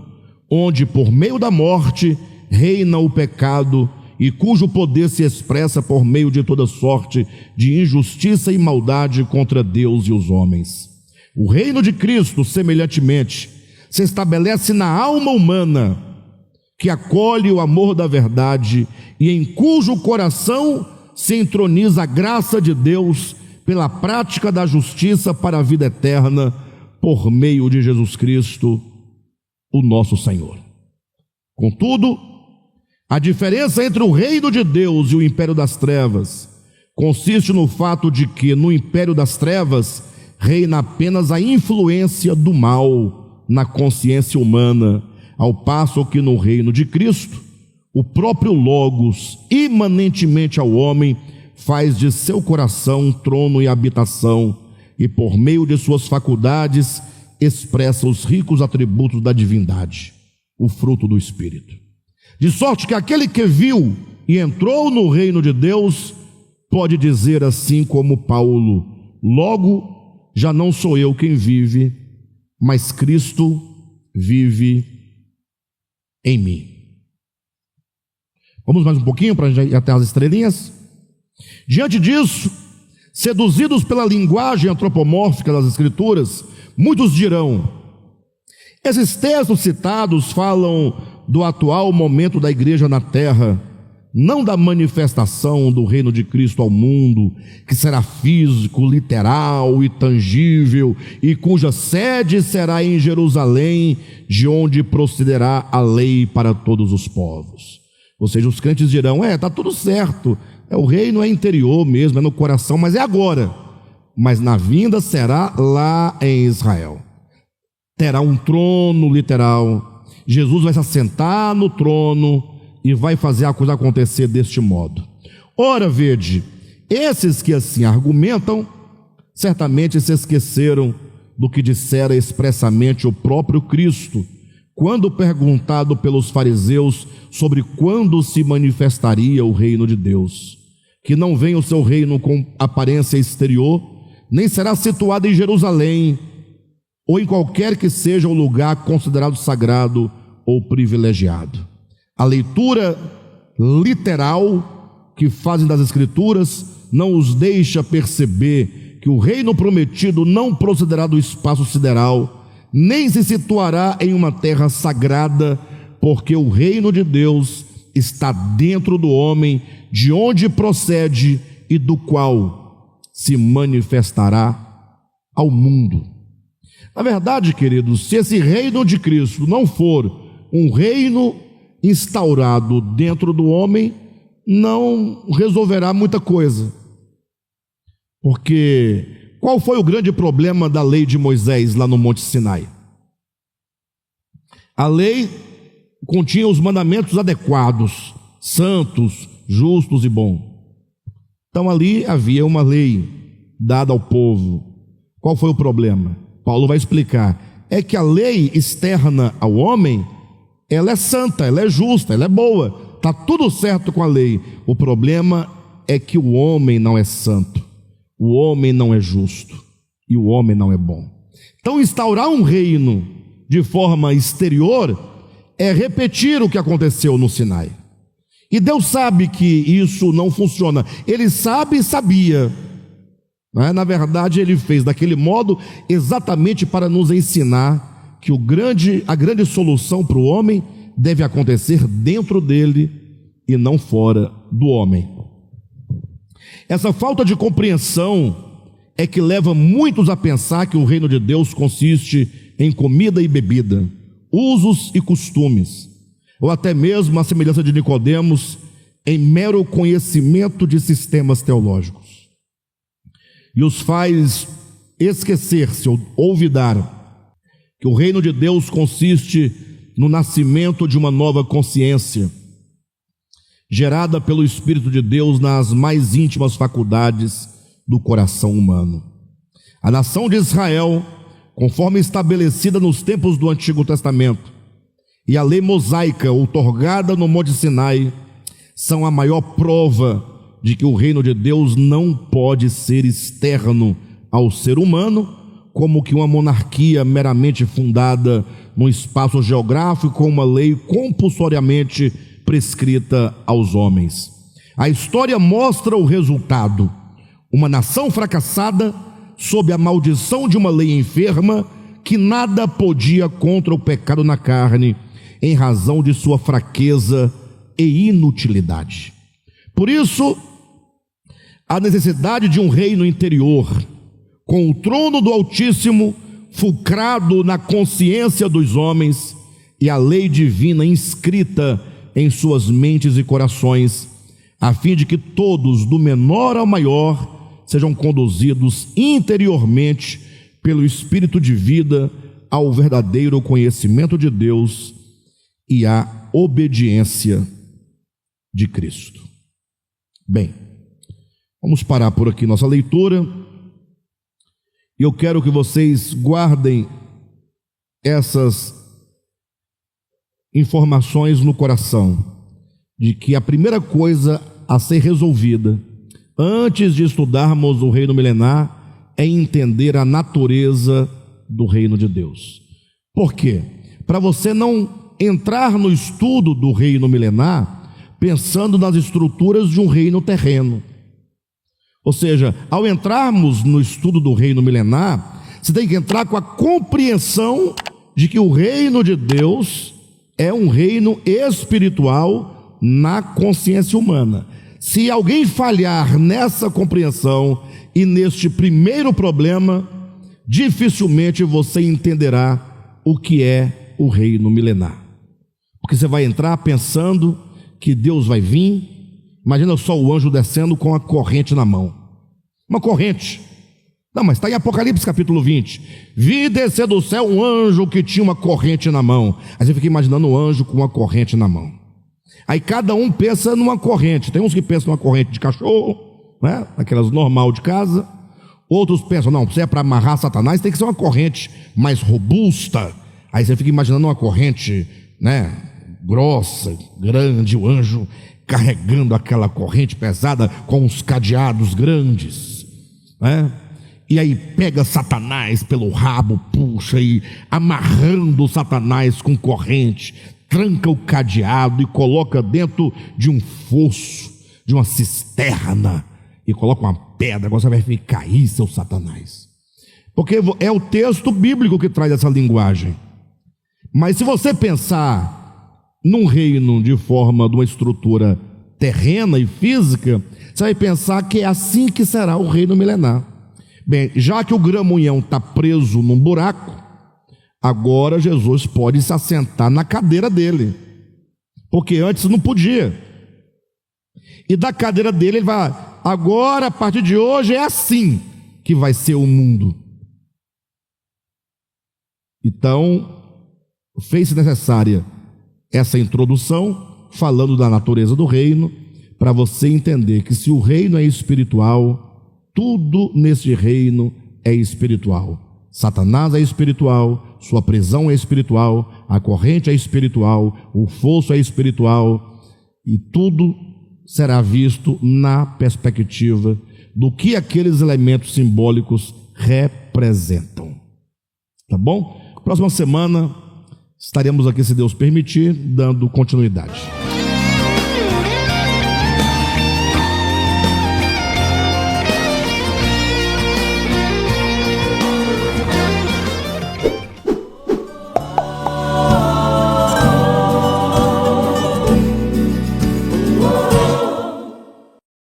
onde por meio da morte reina o pecado e cujo poder se expressa por meio de toda sorte de injustiça e maldade contra Deus e os homens. O reino de Cristo, semelhantemente, se estabelece na alma humana, que acolhe o amor da verdade e em cujo coração se entroniza a graça de Deus pela prática da justiça para a vida eterna, por meio de Jesus Cristo, o nosso Senhor. Contudo, a diferença entre o reino de Deus e o império das trevas consiste no fato de que no império das trevas reina apenas a influência do mal na consciência humana, ao passo que no reino de Cristo, o próprio Logos, imanentemente ao homem, faz de seu coração trono e habitação, e por meio de suas faculdades expressa os ricos atributos da divindade, o fruto do Espírito. De sorte que aquele que viu e entrou no reino de Deus pode dizer assim como Paulo: logo, já não sou eu quem vive, mas Cristo vive em mim. Vamos mais um pouquinho para ir até as estrelinhas? Diante disso, seduzidos pela linguagem antropomórfica das Escrituras, muitos dirão: esses textos citados falam do atual momento da igreja na terra, não da manifestação do reino de Cristo ao mundo, que será físico, literal e tangível, e cuja sede será em Jerusalém, de onde procederá a lei para todos os povos. Ou seja, os crentes dirão: está tudo certo, o reino é interior mesmo, é no coração, mas é agora. Mas na vinda será lá em Israel. Terá um trono literal, Jesus vai se assentar no trono e vai fazer a coisa acontecer deste modo. Ora, vede, esses que assim argumentam, certamente se esqueceram do que dissera expressamente o próprio Cristo, quando perguntado pelos fariseus sobre quando se manifestaria o reino de Deus, que não vem o seu reino com aparência exterior, nem será situado em Jerusalém, ou em qualquer que seja o lugar considerado sagrado ou privilegiado. A leitura literal que fazem das Escrituras não os deixa perceber que o reino prometido não procederá do espaço sideral, nem se situará em uma terra sagrada, porque o reino de Deus está dentro do homem, de onde procede e do qual se manifestará ao mundo. Na verdade, queridos, se esse reino de Cristo não for um reino instaurado dentro do homem, não resolverá muita coisa. Porque qual foi o grande problema da lei de Moisés lá no Monte Sinai? A lei continha os mandamentos adequados, santos, justos e bons. Então ali havia uma lei dada ao povo. Qual foi o problema? Paulo vai explicar. É que a lei externa ao homem, ela é santa, ela é justa, ela é boa, está tudo certo com a lei. O problema é que o homem não é santo, o homem não é justo e o homem não é bom. Então instaurar um reino de forma exterior é repetir o que aconteceu no Sinai. E Deus sabe que isso não funciona. Ele sabe e sabia. Na verdade, ele fez daquele modo exatamente para nos ensinar que a grande solução para o homem deve acontecer dentro dele e não fora do homem. Essa falta de compreensão é que leva muitos a pensar que o reino de Deus consiste em comida e bebida, usos e costumes, ou até mesmo, à semelhança de Nicodemos, em mero conhecimento de sistemas teológicos. E os faz esquecer-se ou olvidar que o reino de Deus consiste no nascimento de uma nova consciência, gerada pelo Espírito de Deus nas mais íntimas faculdades do coração humano. A nação de Israel, conforme estabelecida nos tempos do Antigo Testamento, e a lei mosaica outorgada no Monte Sinai, são a maior prova de que o reino de Deus não pode ser externo ao ser humano, como que uma monarquia meramente fundada num espaço geográfico com uma lei compulsoriamente prescrita aos homens. A história mostra o resultado: uma nação fracassada sob a maldição de uma lei enferma que nada podia contra o pecado na carne, em razão de sua fraqueza e inutilidade. Por isso, a necessidade de um reino interior, com o trono do Altíssimo fulcrado na consciência dos homens e a lei divina inscrita em suas mentes e corações, a fim de que todos, do menor ao maior, sejam conduzidos interiormente pelo Espírito de vida ao verdadeiro conhecimento de Deus e à obediência de Cristo. Bem, vamos parar por aqui nossa leitura, e eu quero que vocês guardem essas informações no coração de que a primeira coisa a ser resolvida antes de estudarmos o reino milenar é entender a natureza do reino de Deus. Por quê? Para você não entrar no estudo do reino milenar pensando nas estruturas de um reino terreno. Ou seja, ao entrarmos no estudo do reino milenar, você tem que entrar com a compreensão de que o reino de Deus é um reino espiritual na consciência humana. Se alguém falhar nessa compreensão e neste primeiro problema, dificilmente você entenderá o que é o reino milenar. Porque você vai entrar pensando que Deus vai vir. Imagina só o anjo descendo com a corrente na mão. Uma corrente. Não, mas está em Apocalipse capítulo 20. Vi descer do céu um anjo que tinha uma corrente na mão. Aí você fica imaginando um anjo com uma corrente na mão. Aí cada um pensa numa corrente. Tem uns que pensam numa corrente de cachorro, né? Aquelas normal de casa. Outros pensam, não, se é para amarrar Satanás, tem que ser uma corrente mais robusta. Aí você fica imaginando uma corrente, né, grossa, grande, o anjo carregando aquela corrente pesada com os cadeados grandes, né? E aí pega Satanás pelo rabo, puxa, e amarrando Satanás com corrente, tranca o cadeado e coloca dentro de um fosso, de uma cisterna, e coloca uma pedra. Agora você vai ficar cair, seu Satanás. Porque é o texto bíblico que traz essa linguagem. Mas se você pensar num reino de forma de uma estrutura terrena e física, você vai pensar que é assim que será o reino milenar. Bem, já que o gramunhão está preso num buraco, agora Jesus pode se assentar na cadeira dele, porque antes não podia. E da cadeira dele ele vai, agora a partir de hoje é assim que vai ser o mundo. Então, fez-se necessária essa introdução, falando da natureza do reino, para você entender que se o reino é espiritual, tudo nesse reino é espiritual. Satanás é espiritual, sua prisão é espiritual, a corrente é espiritual, o fosso é espiritual, e tudo será visto na perspectiva do que aqueles elementos simbólicos representam. Tá bom? Próxima semana estaremos aqui, se Deus permitir, dando continuidade.